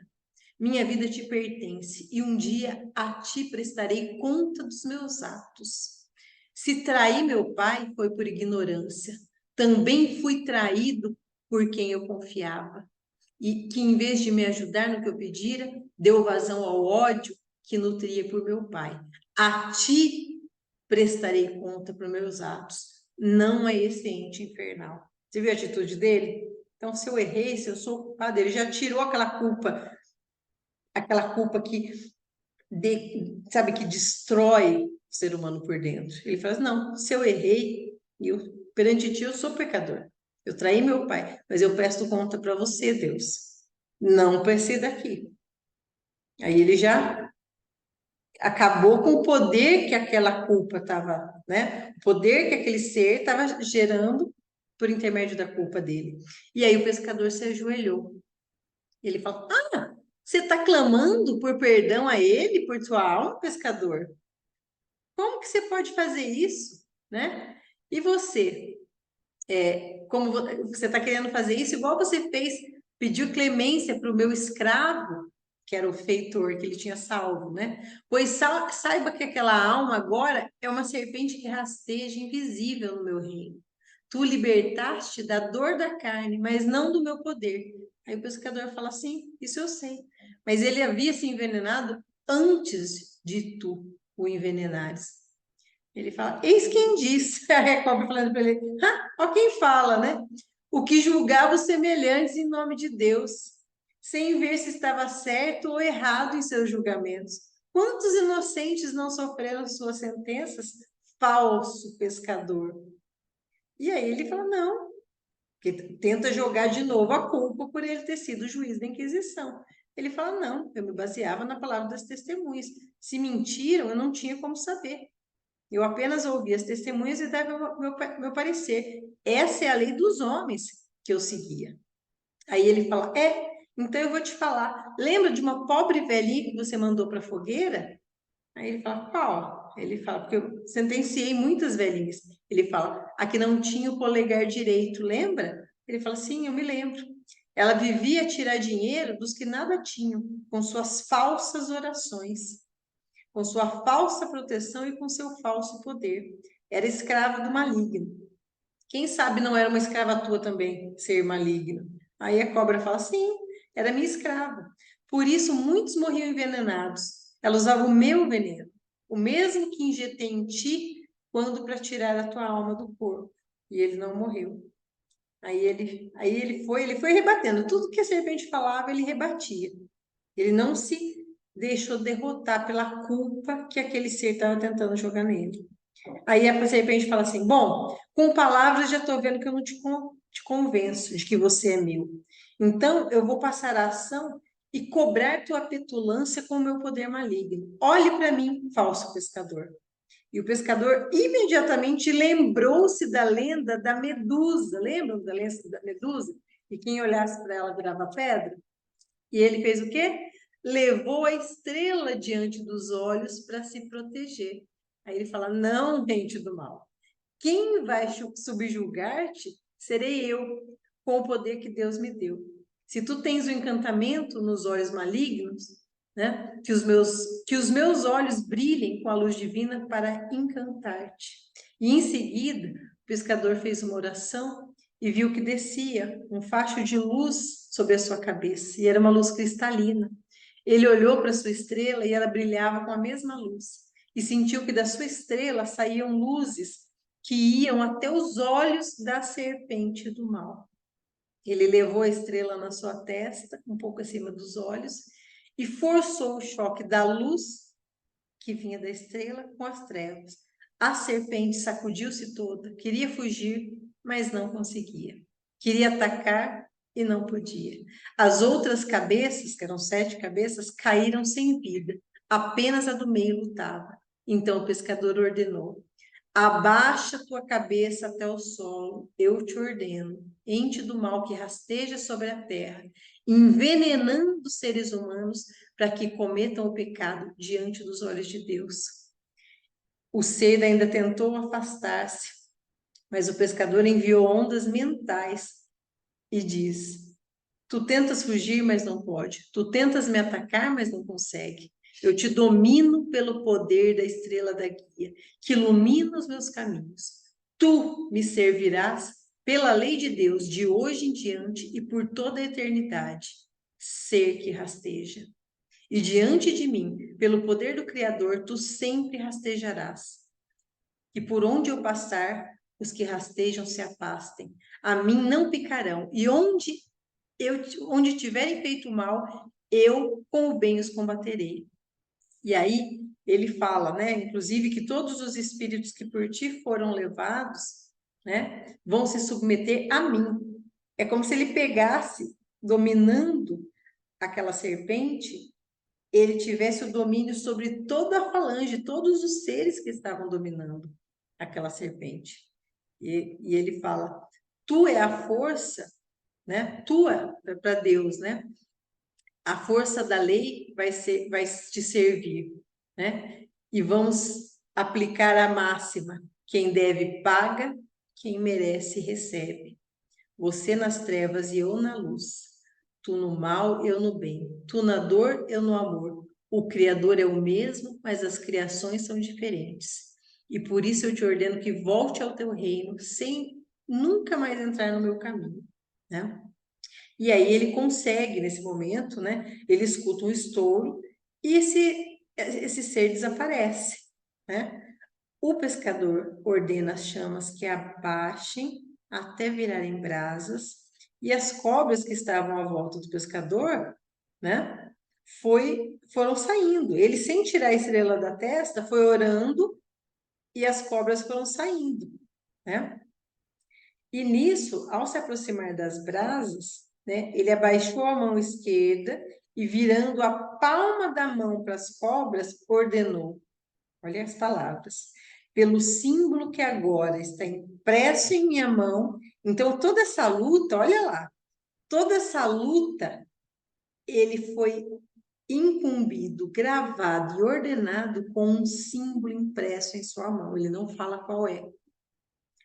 Minha vida te pertence e um dia a ti prestarei conta dos meus atos. Se traí meu pai, foi por ignorância. Também fui traído por quem eu confiava. E que, em vez de me ajudar no que eu pedira, deu vazão ao ódio que nutria por meu pai. A ti prestarei conta por meus atos, não a esse ente infernal. Você viu a atitude dele? Então, se eu errei, se eu sou culpado, ele já tirou aquela culpa que, sabe, que destrói o ser humano por dentro. Ele fala: não, se eu errei, perante ti eu sou pecador. Eu traí meu pai, mas eu presto conta para você, Deus. Não para esse daqui. Aí ele já acabou com o poder que aquela culpa estava, né? O poder que aquele ser estava gerando por intermédio da culpa dele. E aí o pescador se ajoelhou. Ele falou: ah, você está clamando por perdão a ele, por tua alma, pescador? Como que você pode fazer isso, né? E você, como você está querendo fazer isso, igual você fez, pediu clemência para o meu escravo, que era o feitor que ele tinha salvo, né? Pois saiba que aquela alma agora é uma serpente que rasteja invisível no meu reino. Tu libertaste da dor da carne, mas não do meu poder. Aí o pescador fala assim: isso eu sei. Mas ele havia se envenenado antes de tu o envenenares. Ele fala: eis quem diz. A cobra falando para ele: ó quem fala, né? O que julgava os semelhantes em nome de Deus, sem ver se estava certo ou errado em seus julgamentos. Quantos inocentes não sofreram suas sentenças? Falso pescador. E aí ele fala: não, porque tenta jogar de novo a culpa por ele ter sido juiz da Inquisição. Ele fala: não, eu me baseava na palavra das testemunhas. Se mentiram, eu não tinha como saber. Eu apenas ouvi as testemunhas e dava meu parecer. Essa é a lei dos homens que eu seguia. Aí ele fala: então eu vou te falar. Lembra de uma pobre velhinha que você mandou para a fogueira? Aí ele fala: qual? Ele fala: porque eu sentenciei muitas velhinhas. Ele fala: a que não tinha o polegar direito, lembra? Ele fala: sim, eu me lembro. Ela vivia a tirar dinheiro dos que nada tinham, com suas falsas orações, com sua falsa proteção e com seu falso poder. Era escrava do maligno. Quem sabe não era uma escrava tua também, ser maligno? Aí a cobra fala: sim, era minha escrava. Por isso muitos morriam envenenados. Ela usava o meu veneno, o mesmo que injetei em ti quando para tirar a tua alma do corpo. E ele não morreu. Aí ele foi rebatendo. Tudo que a serpente falava, ele rebatia. Ele não se deixou derrotar pela culpa que aquele ser estava tentando jogar nele. Aí a serpente fala assim: bom, com palavras já estou vendo que eu não te convenço de que você é meu. Então eu vou passar a ação e cobrar tua petulância com o meu poder maligno. Olhe para mim, falso pescador. E o pescador imediatamente lembrou-se da lenda da Medusa. Lembram da lenda da Medusa? E quem olhasse para ela virava pedra? E ele fez o quê? Levou a estrela diante dos olhos para se proteger. Aí ele fala: não, gente do mal. Quem vai subjugar-te serei eu, com o poder que Deus me deu. Se tu tens o encantamento nos olhos malignos, né, que os meus olhos brilhem com a luz divina para encantar-te. E em seguida, o pescador fez uma oração e viu que descia um facho de luz sobre a sua cabeça, e era uma luz cristalina. Ele olhou para sua estrela e ela brilhava com a mesma luz, e sentiu que da sua estrela saíam luzes que iam até os olhos da serpente do mal. Ele levou a estrela na sua testa, um pouco acima dos olhos, e forçou o choque da luz que vinha da estrela com as trevas. A serpente sacudiu-se toda, queria fugir, mas não conseguia. Queria atacar e não podia. As outras cabeças, que eram 7 cabeças, caíram sem vida. Apenas a do meio lutava. Então o pescador ordenou: abaixa tua cabeça até o solo, eu te ordeno. Ente do mal que rasteja sobre a terra, envenenando os seres humanos para que cometam o pecado diante dos olhos de Deus. O ser ainda tentou afastar-se, mas o pescador enviou ondas mentais e diz: tu tentas fugir, mas não pode. Tu tentas me atacar, mas não consegue. Eu te domino pelo poder da estrela da guia, que ilumina os meus caminhos. Tu me servirás pela lei de Deus, de hoje em diante e por toda a eternidade. Ser que rasteja. E diante de mim, pelo poder do Criador, tu sempre rastejarás. E por onde eu passar, os que rastejam se afastem. A mim não picarão. E onde tiverem feito mal, eu com o bem os combaterei. E aí ele fala, né, inclusive que todos os espíritos que por ti foram levados, né, vão se submeter a mim. É como se ele pegasse, dominando aquela serpente, ele tivesse o domínio sobre toda a falange, todos os seres que estavam dominando aquela serpente. E ele fala: tu é a força, né? Tua para Deus, né? A força da lei vai te servir, né? E vamos aplicar a máxima: quem deve paga, quem merece recebe. Você nas trevas e eu na luz. Tu no mal, eu no bem. Tu na dor, eu no amor. O Criador é o mesmo, mas as criações são diferentes. E por isso eu te ordeno que volte ao teu reino sem nunca mais entrar no meu caminho, né? E aí ele consegue, nesse momento, né? Ele escuta um estouro e esse ser desaparece, né? O pescador ordena as chamas que abaixem até virarem brasas, e as cobras que estavam à volta do pescador, né, foram saindo. Ele, sem tirar a estrela da testa, foi orando e as cobras foram saindo, né? E nisso, ao se aproximar das brasas, né, ele abaixou a mão esquerda e, virando a palma da mão para as cobras, ordenou. Olha as palavras. Pelo símbolo que agora está impresso em minha mão. Então, toda essa luta, olha lá, toda essa luta, ele foi incumbido, gravado e ordenado com um símbolo impresso em sua mão. Ele não fala qual é.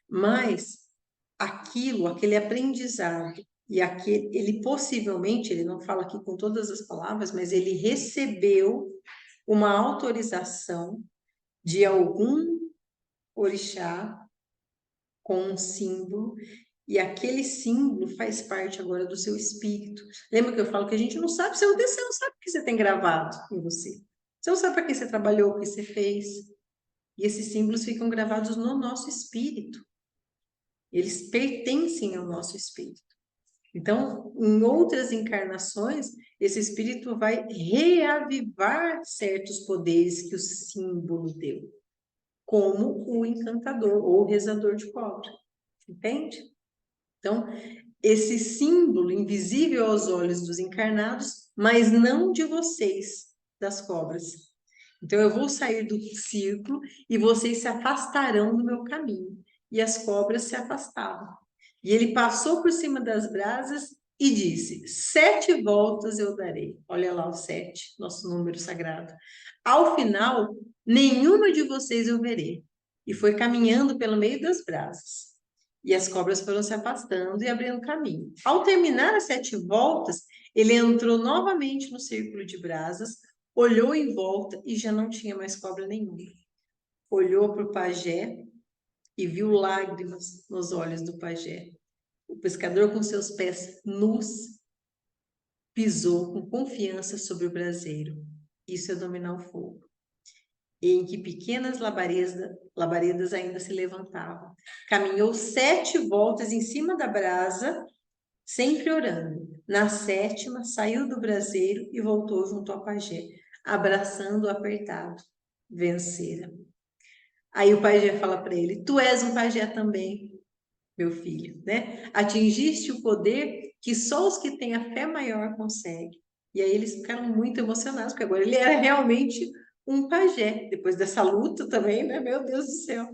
Mas aquele aprendizado, e ele possivelmente, ele não fala aqui com todas as palavras, mas ele recebeu uma autorização de algum orixá com um símbolo, e aquele símbolo faz parte agora do seu espírito. Lembra que eu falo que a gente não sabe, você não sabe o que você tem gravado em você. Você não sabe para quem você trabalhou, o que você fez. E esses símbolos ficam gravados no nosso espírito. Eles pertencem ao nosso espírito. Então, em outras encarnações, esse espírito vai reavivar certos poderes que o símbolo deu, como o encantador ou o rezador de cobra. Entende? Então, esse símbolo invisível aos olhos dos encarnados, mas não de vocês, das cobras. Então, eu vou sair do círculo e vocês se afastarão do meu caminho. E as cobras se afastavam. E ele passou por cima das brasas e disse: 7 voltas eu darei. Olha lá o 7, nosso número sagrado. Ao final, nenhuma de vocês eu verei. E foi caminhando pelo meio das brasas. E as cobras foram se afastando e abrindo caminho. Ao terminar as 7 voltas, ele entrou novamente no círculo de brasas, olhou em volta e já não tinha mais cobra nenhuma. Olhou para o pajé e viu lágrimas nos olhos do pajé. O pescador, com seus pés nus, pisou com confiança sobre o braseiro. Isso é dominar o fogo. Em que pequenas labaredas ainda se levantavam. Caminhou 7 voltas em cima da brasa, sempre orando. Na 7ª, saiu do braseiro e voltou junto ao pajé, abraçando-o apertado. Vencera. Aí o pajé fala para ele: tu és um pajé também, meu filho, né? Atingiste o poder que só os que têm a fé maior conseguem. E aí eles ficaram muito emocionados, porque agora ele era realmente um pajé, depois dessa luta também, né? Meu Deus do céu.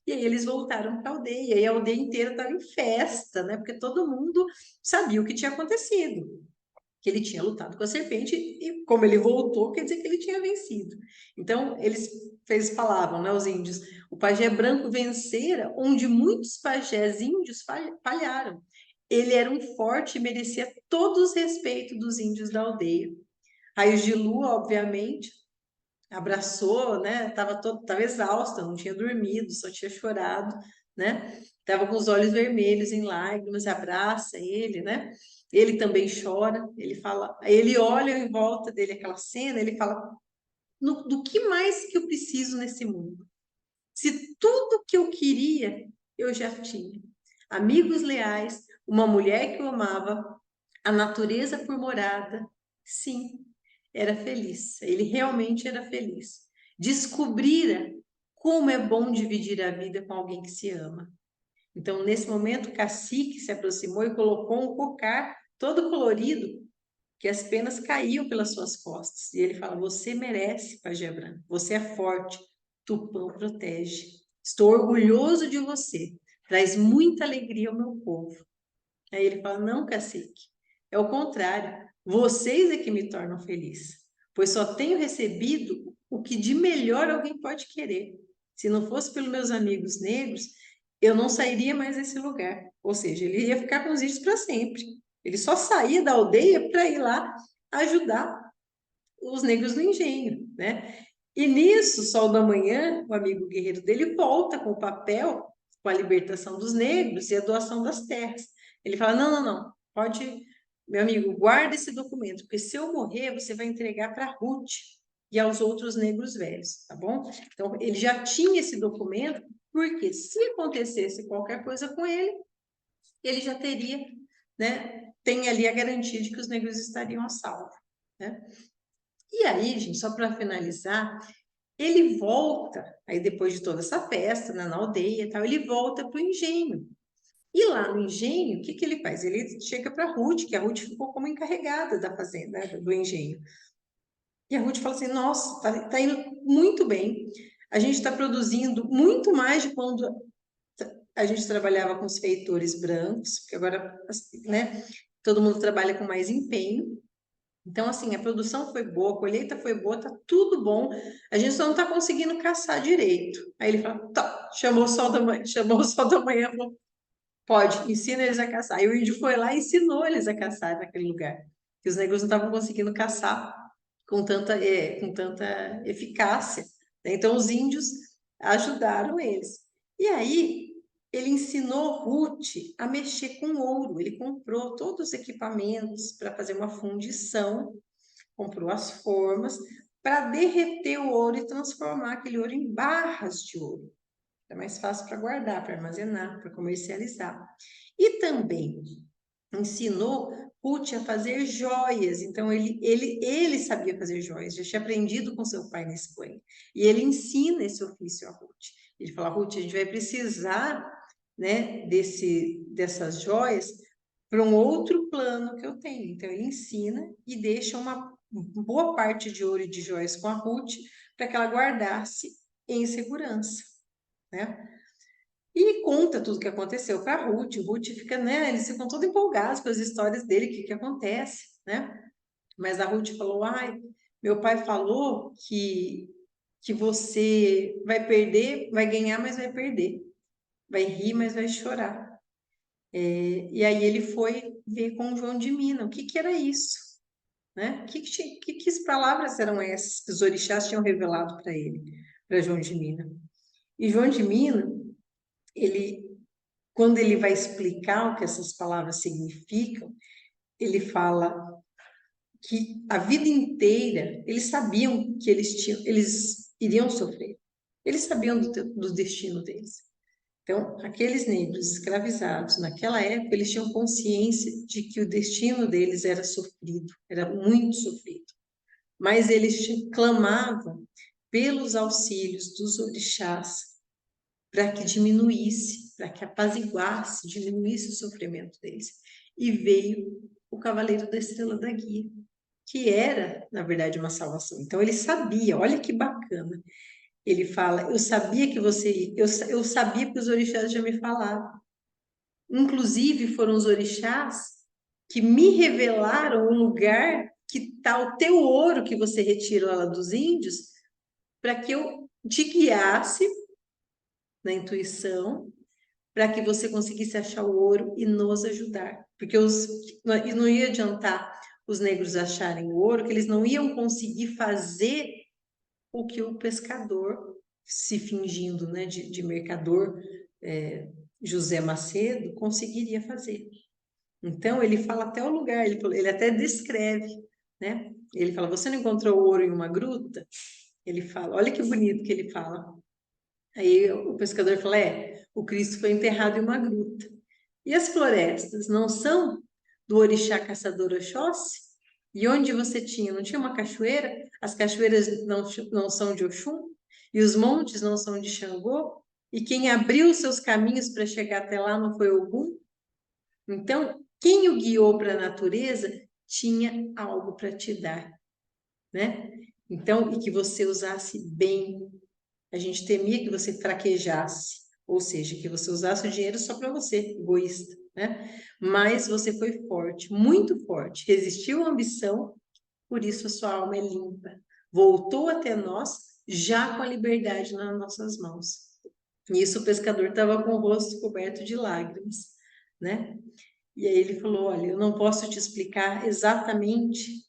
E aí eles voltaram para a aldeia, e a aldeia inteira estava em festa, né? Porque todo mundo sabia o que tinha acontecido. Que ele tinha lutado com a serpente, e como ele voltou, quer dizer que ele tinha vencido. Então, eles falavam, né, os índios, o pajé branco vencera onde muitos pajés índios falharam. Ele era um forte e merecia todos os respeitos dos índios da aldeia. Raios de Lua, obviamente, abraçou, né? Tava exausta, não tinha dormido, só tinha chorado, né? Tava com os olhos vermelhos em lágrimas, abraça ele, né? Ele também chora, ele fala, ele olha em volta dele aquela cena, ele fala: do que mais que eu preciso nesse mundo? Se tudo que eu queria, eu já tinha. Amigos leais, uma mulher que eu amava, a natureza por morada, sim, era feliz. Ele realmente era feliz. Descobrira como é bom dividir a vida com alguém que se ama. Então, nesse momento, o cacique se aproximou e colocou um cocar todo colorido, que as penas caíam pelas suas costas. E ele fala: você merece, pajé branco. Você é forte. Tupã protege. Estou orgulhoso de você. Traz muita alegria ao meu povo. Aí ele fala: não, cacique. É o contrário. Vocês é que me tornam feliz. Pois só tenho recebido o que de melhor alguém pode querer. Se não fosse pelos meus amigos negros, eu não sairia mais desse lugar. Ou seja, ele ia ficar com os índios para sempre. Ele só saía da aldeia para ir lá ajudar os negros no engenho, né? E nisso, Sol da Manhã, o amigo guerreiro dele, volta com o papel com a libertação dos negros e a doação das terras. Ele fala: não, não, não, pode, meu amigo, guarda esse documento, porque se eu morrer, você vai entregar para Ruth e aos outros negros velhos, tá bom? Então, ele já tinha esse documento, porque se acontecesse qualquer coisa com ele já teria, né? Tem ali a garantia de que os negros estariam a salvo, né? E aí, gente, só para finalizar, ele volta, aí depois de toda essa festa, né, na aldeia e tal, ele volta para o engenho. E lá no engenho, o que que ele faz? Ele chega para a Ruth, que a Ruth ficou como encarregada da fazenda, né, do engenho. E a Ruth fala assim: nossa, tá indo muito bem. A gente está produzindo muito mais de quando a gente trabalhava com os feitores brancos, porque agora, né, todo mundo trabalha com mais empenho. Então, assim, a produção foi boa, a colheita foi boa, tá tudo bom. A gente só não tá conseguindo caçar direito. Aí ele fala: tá, chamou o sol da manhã, chamou o sol da manhã, falou: pode, ensina eles a caçar. E o índio foi lá e ensinou eles a caçar naquele lugar. Que os negros não estavam conseguindo caçar com tanta eficácia, né? Então, os índios ajudaram eles. E aí, ele ensinou Ruth a mexer com ouro. Ele comprou todos os equipamentos para fazer uma fundição, comprou as formas para derreter o ouro e transformar aquele ouro em barras de ouro. É mais fácil para guardar, para armazenar, para comercializar. E também ensinou Ruth a fazer joias. Então, ele sabia fazer joias, já tinha aprendido com seu pai nesse banho. E ele ensina esse ofício a Ruth. Ele fala: Ruth, a gente vai precisar, né, dessas joias para um outro plano que eu tenho. Então, ele ensina e deixa uma boa parte de ouro e de joias com a Ruth para que ela guardasse em segurança, né? E conta tudo o que aconteceu para Ruth. Ruth fica, né? Eles ficam todos empolgados com as histórias dele, o que que acontece, né? Mas a Ruth falou: ai, meu pai falou que você vai perder, vai ganhar, mas vai perder. Vai rir, mas vai chorar. E aí ele foi ver com o João de Minas o que que era isso, né? Que palavras eram essas que os orixás tinham revelado para ele, para João de Minas? E João de Minas, ele, quando ele vai explicar o que essas palavras significam, ele fala que a vida inteira eles sabiam que eles iriam sofrer. Eles sabiam do destino deles. Então, aqueles negros escravizados, naquela época, eles tinham consciência de que o destino deles era sofrido, era muito sofrido. Mas eles clamavam pelos auxílios dos orixás para que diminuísse, para que apaziguasse, diminuísse o sofrimento deles. E veio o Cavaleiro da Estrela da Guia, que era, na verdade, uma salvação. Então, ele sabia, olha que bacana. Ele fala: eu sabia que você, eu sabia que os orixás já me falavam. Inclusive, foram os orixás que me revelaram o lugar que está o teu ouro que você retirou lá dos índios, para que eu te guiasse na intuição, para que você conseguisse achar o ouro e nos ajudar. Porque não ia adiantar os negros acharem o ouro, que eles não iam conseguir fazer o que o pescador, se fingindo, né, de mercador, José Macedo, conseguiria fazer. Então, ele fala até o lugar, ele até descreve, né? Ele fala: você não encontrou ouro em uma gruta? Ele fala, olha que bonito que ele fala. Aí o pescador fala: o Cristo foi enterrado em uma gruta. E as florestas não são do orixá caçador Oxóssi? E onde você tinha? Não tinha uma cachoeira? As cachoeiras não são de Oxum? E os montes não são de Xangô? E quem abriu os seus caminhos para chegar até lá não foi Ogum? Então, quem o guiou para a natureza tinha algo para te dar, né? Então, e que você usasse bem. A gente temia que você fraquejasse, ou seja, que você usasse o dinheiro só para você, egoísta, né? Mas você foi forte, muito forte, resistiu à ambição, por isso a sua alma é limpa. Voltou até nós já com a liberdade nas nossas mãos. Nisso o pescador estava com o rosto coberto de lágrimas, né? E aí ele falou, olha, eu não posso te explicar exatamente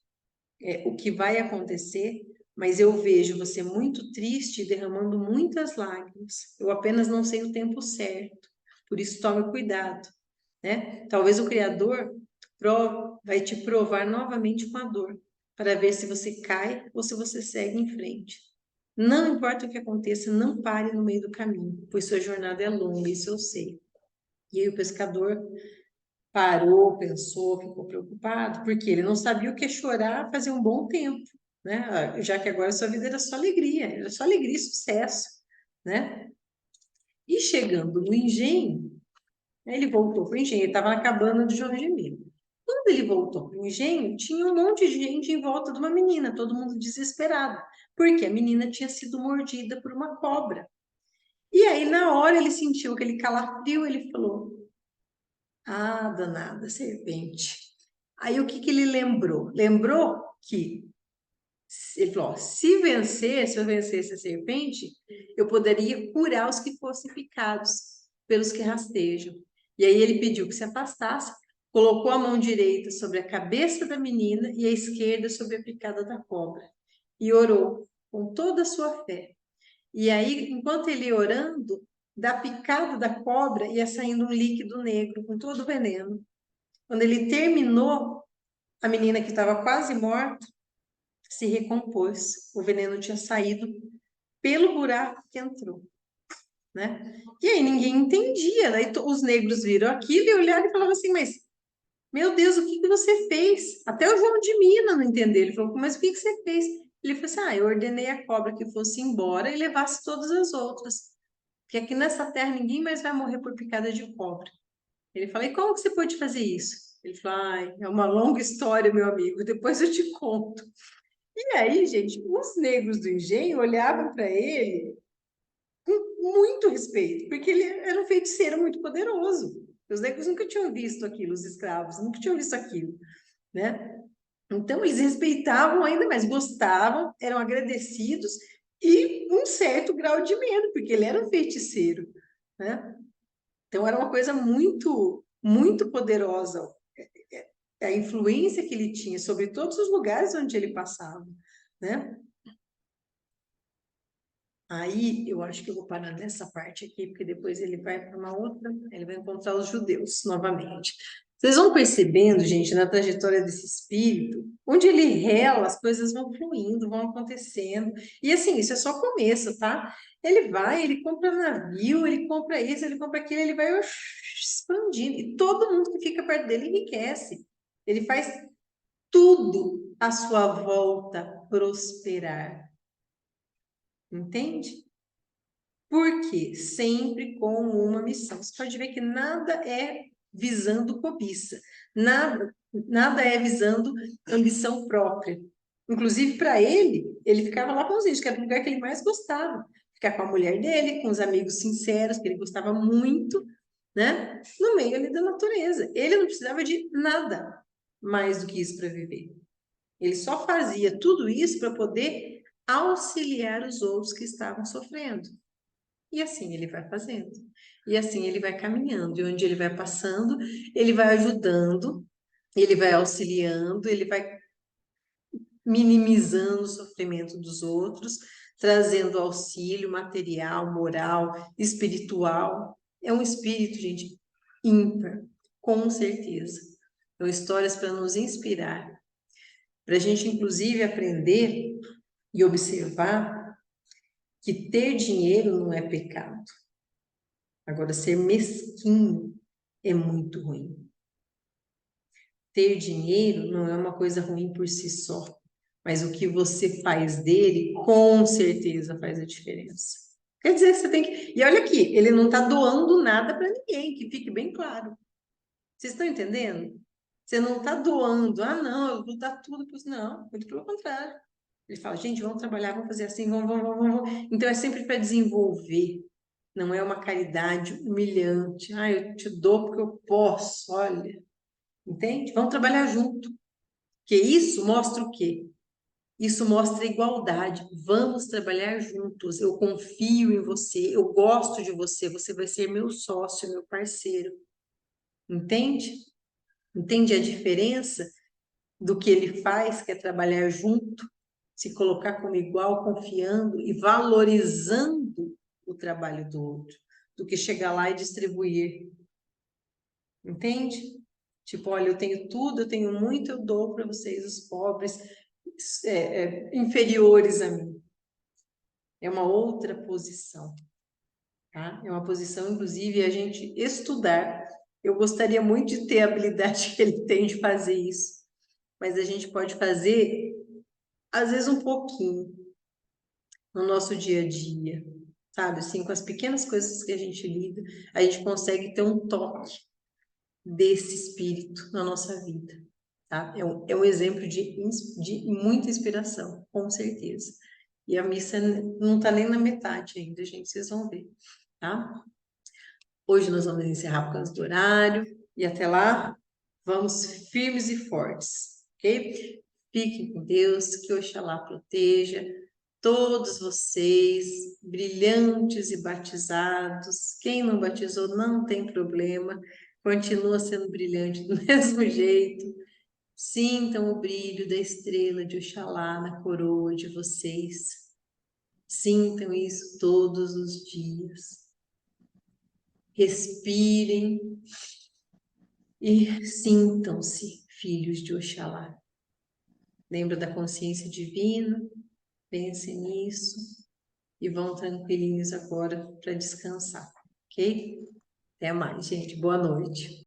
o que vai acontecer, mas eu vejo você muito triste e derramando muitas lágrimas. Eu apenas não sei o tempo certo, por isso tome cuidado, né? Talvez o Criador vai te provar novamente com a dor, para ver se você cai ou se você segue em frente. Não importa o que aconteça, não pare no meio do caminho, pois sua jornada é longa, isso eu sei. E aí o pescador parou, pensou, ficou preocupado, porque ele não sabia o que é chorar fazia um bom tempo, né? Já que agora sua vida era só alegria e sucesso, né? E chegando no engenho, ele voltou para o engenho, ele estava na cabana de Jorge Milo. Quando ele voltou para o engenho, tinha um monte de gente em volta de uma menina, todo mundo desesperado, porque a menina tinha sido mordida por uma cobra. E aí, na hora, ele sentiu aquele calafrio, ele falou: ah, danada, serpente. Aí, o que que ele lembrou? Lembrou que, ele falou, ó, se eu vencesse a serpente, eu poderia curar os que fossem picados pelos que rastejam. E aí ele pediu que se afastasse, colocou a mão direita sobre a cabeça da menina e a esquerda sobre a picada da cobra. E orou com toda a sua fé. E aí, enquanto ele ia orando, da picada da cobra ia saindo um líquido negro com todo o veneno. Quando ele terminou, a menina que estava quase morta se recompôs. O veneno tinha saído pelo buraco que entrou, né? E aí ninguém entendia. Daí os negros viram aquilo e olharam e falavam assim, mas, meu Deus, o que que você fez? Até o João de Mina não entendeu. Ele falou, mas o que que você fez? Ele falou assim, eu ordenei a cobra que fosse embora e levasse todas as outras. Porque aqui nessa terra ninguém mais vai morrer por picada de cobra. Ele falou, e como que você pode fazer isso? Ele falou, é uma longa história, meu amigo, depois eu te conto. E aí, gente, os negros do engenho olhavam para ele com muito respeito, porque ele era um feiticeiro muito poderoso. Os negros nunca tinham visto aquilo, os escravos nunca tinham visto aquilo, né? Então, eles respeitavam ainda mais, gostavam, eram agradecidos e um certo grau de medo, porque ele era um feiticeiro, né? Então, era uma coisa muito, muito poderosa, a influência que ele tinha sobre todos os lugares onde ele passava, né? Aí eu acho que eu vou parar nessa parte aqui, porque depois ele vai para uma outra, ele vai encontrar os judeus novamente. Vocês vão percebendo, gente, na trajetória desse espírito, onde ele rela, as coisas vão fluindo, vão acontecendo. E assim, isso é só começo, tá? Ele vai, ele compra navio, ele compra isso, ele compra aquilo, ele vai expandindo. E todo mundo que fica perto dele enriquece. Ele faz tudo à sua volta prosperar. Entende? Por quê? Sempre com uma missão. Você pode ver que nada é visando cobiça, nada é visando ambição própria. Inclusive, para ele ficava lá com os índios, que era o lugar que ele mais gostava. Ficar com a mulher dele, com os amigos sinceros, que ele gostava muito, né? No meio ali da natureza. Ele não precisava de nada mais do que isso para viver. Ele só fazia tudo isso para poder auxiliar os outros que estavam sofrendo. E assim ele vai fazendo. E assim ele vai caminhando. E onde ele vai passando, ele vai ajudando, ele vai auxiliando, ele vai minimizando o sofrimento dos outros, trazendo auxílio material, moral, espiritual. É um espírito, gente, ímpar, com certeza. São histórias para nos inspirar, para a gente, inclusive, aprender e observar que ter dinheiro não é pecado. Agora, ser mesquinho é muito ruim. Ter dinheiro não é uma coisa ruim por si só, mas o que você faz dele, com certeza faz a diferença. Quer dizer, você tem que. E olha aqui, ele não está doando nada para ninguém, que fique bem claro. Vocês estão entendendo? Você não está doando, não, eu vou dar tudo para os. Não, muito pelo contrário. Ele fala, gente, vamos trabalhar, vamos fazer assim, vamos. Então é sempre para desenvolver. Não é uma caridade humilhante. Eu te dou porque eu posso, olha. Entende? Vamos trabalhar junto. Porque isso mostra o quê? Isso mostra igualdade. Vamos trabalhar juntos. Eu confio em você, eu gosto de você, você vai ser meu sócio, meu parceiro. Entende? Entende a diferença do que ele faz, que é trabalhar junto, se colocar como igual, confiando e valorizando o trabalho do outro, do que chegar lá e distribuir. Entende? Tipo, olha, eu tenho tudo, eu tenho muito, eu dou para vocês, os pobres, inferiores a mim. É uma outra posição, tá? É uma posição, inclusive, a gente estudar. Eu gostaria muito de ter a habilidade que ele tem de fazer isso, mas a gente pode fazer, às vezes, um pouquinho no nosso dia a dia, sabe? Assim, com as pequenas coisas que a gente lida, a gente consegue ter um toque desse espírito na nossa vida, tá? É um exemplo de muita inspiração, com certeza. E a missa não está nem na metade ainda, gente, vocês vão ver, tá? Hoje nós vamos encerrar por causa do horário, e até lá, vamos firmes e fortes, ok? Fiquem com Deus, que Oxalá proteja todos vocês, brilhantes e batizados. Quem não batizou não tem problema, continua sendo brilhante do mesmo jeito. Sintam o brilho da estrela de Oxalá na coroa de vocês. Sintam isso todos os dias. Respirem e sintam-se filhos de Oxalá. Lembra da consciência divina? Pensem nisso e vão tranquilinhos agora para descansar, ok? Até mais, gente. Boa noite.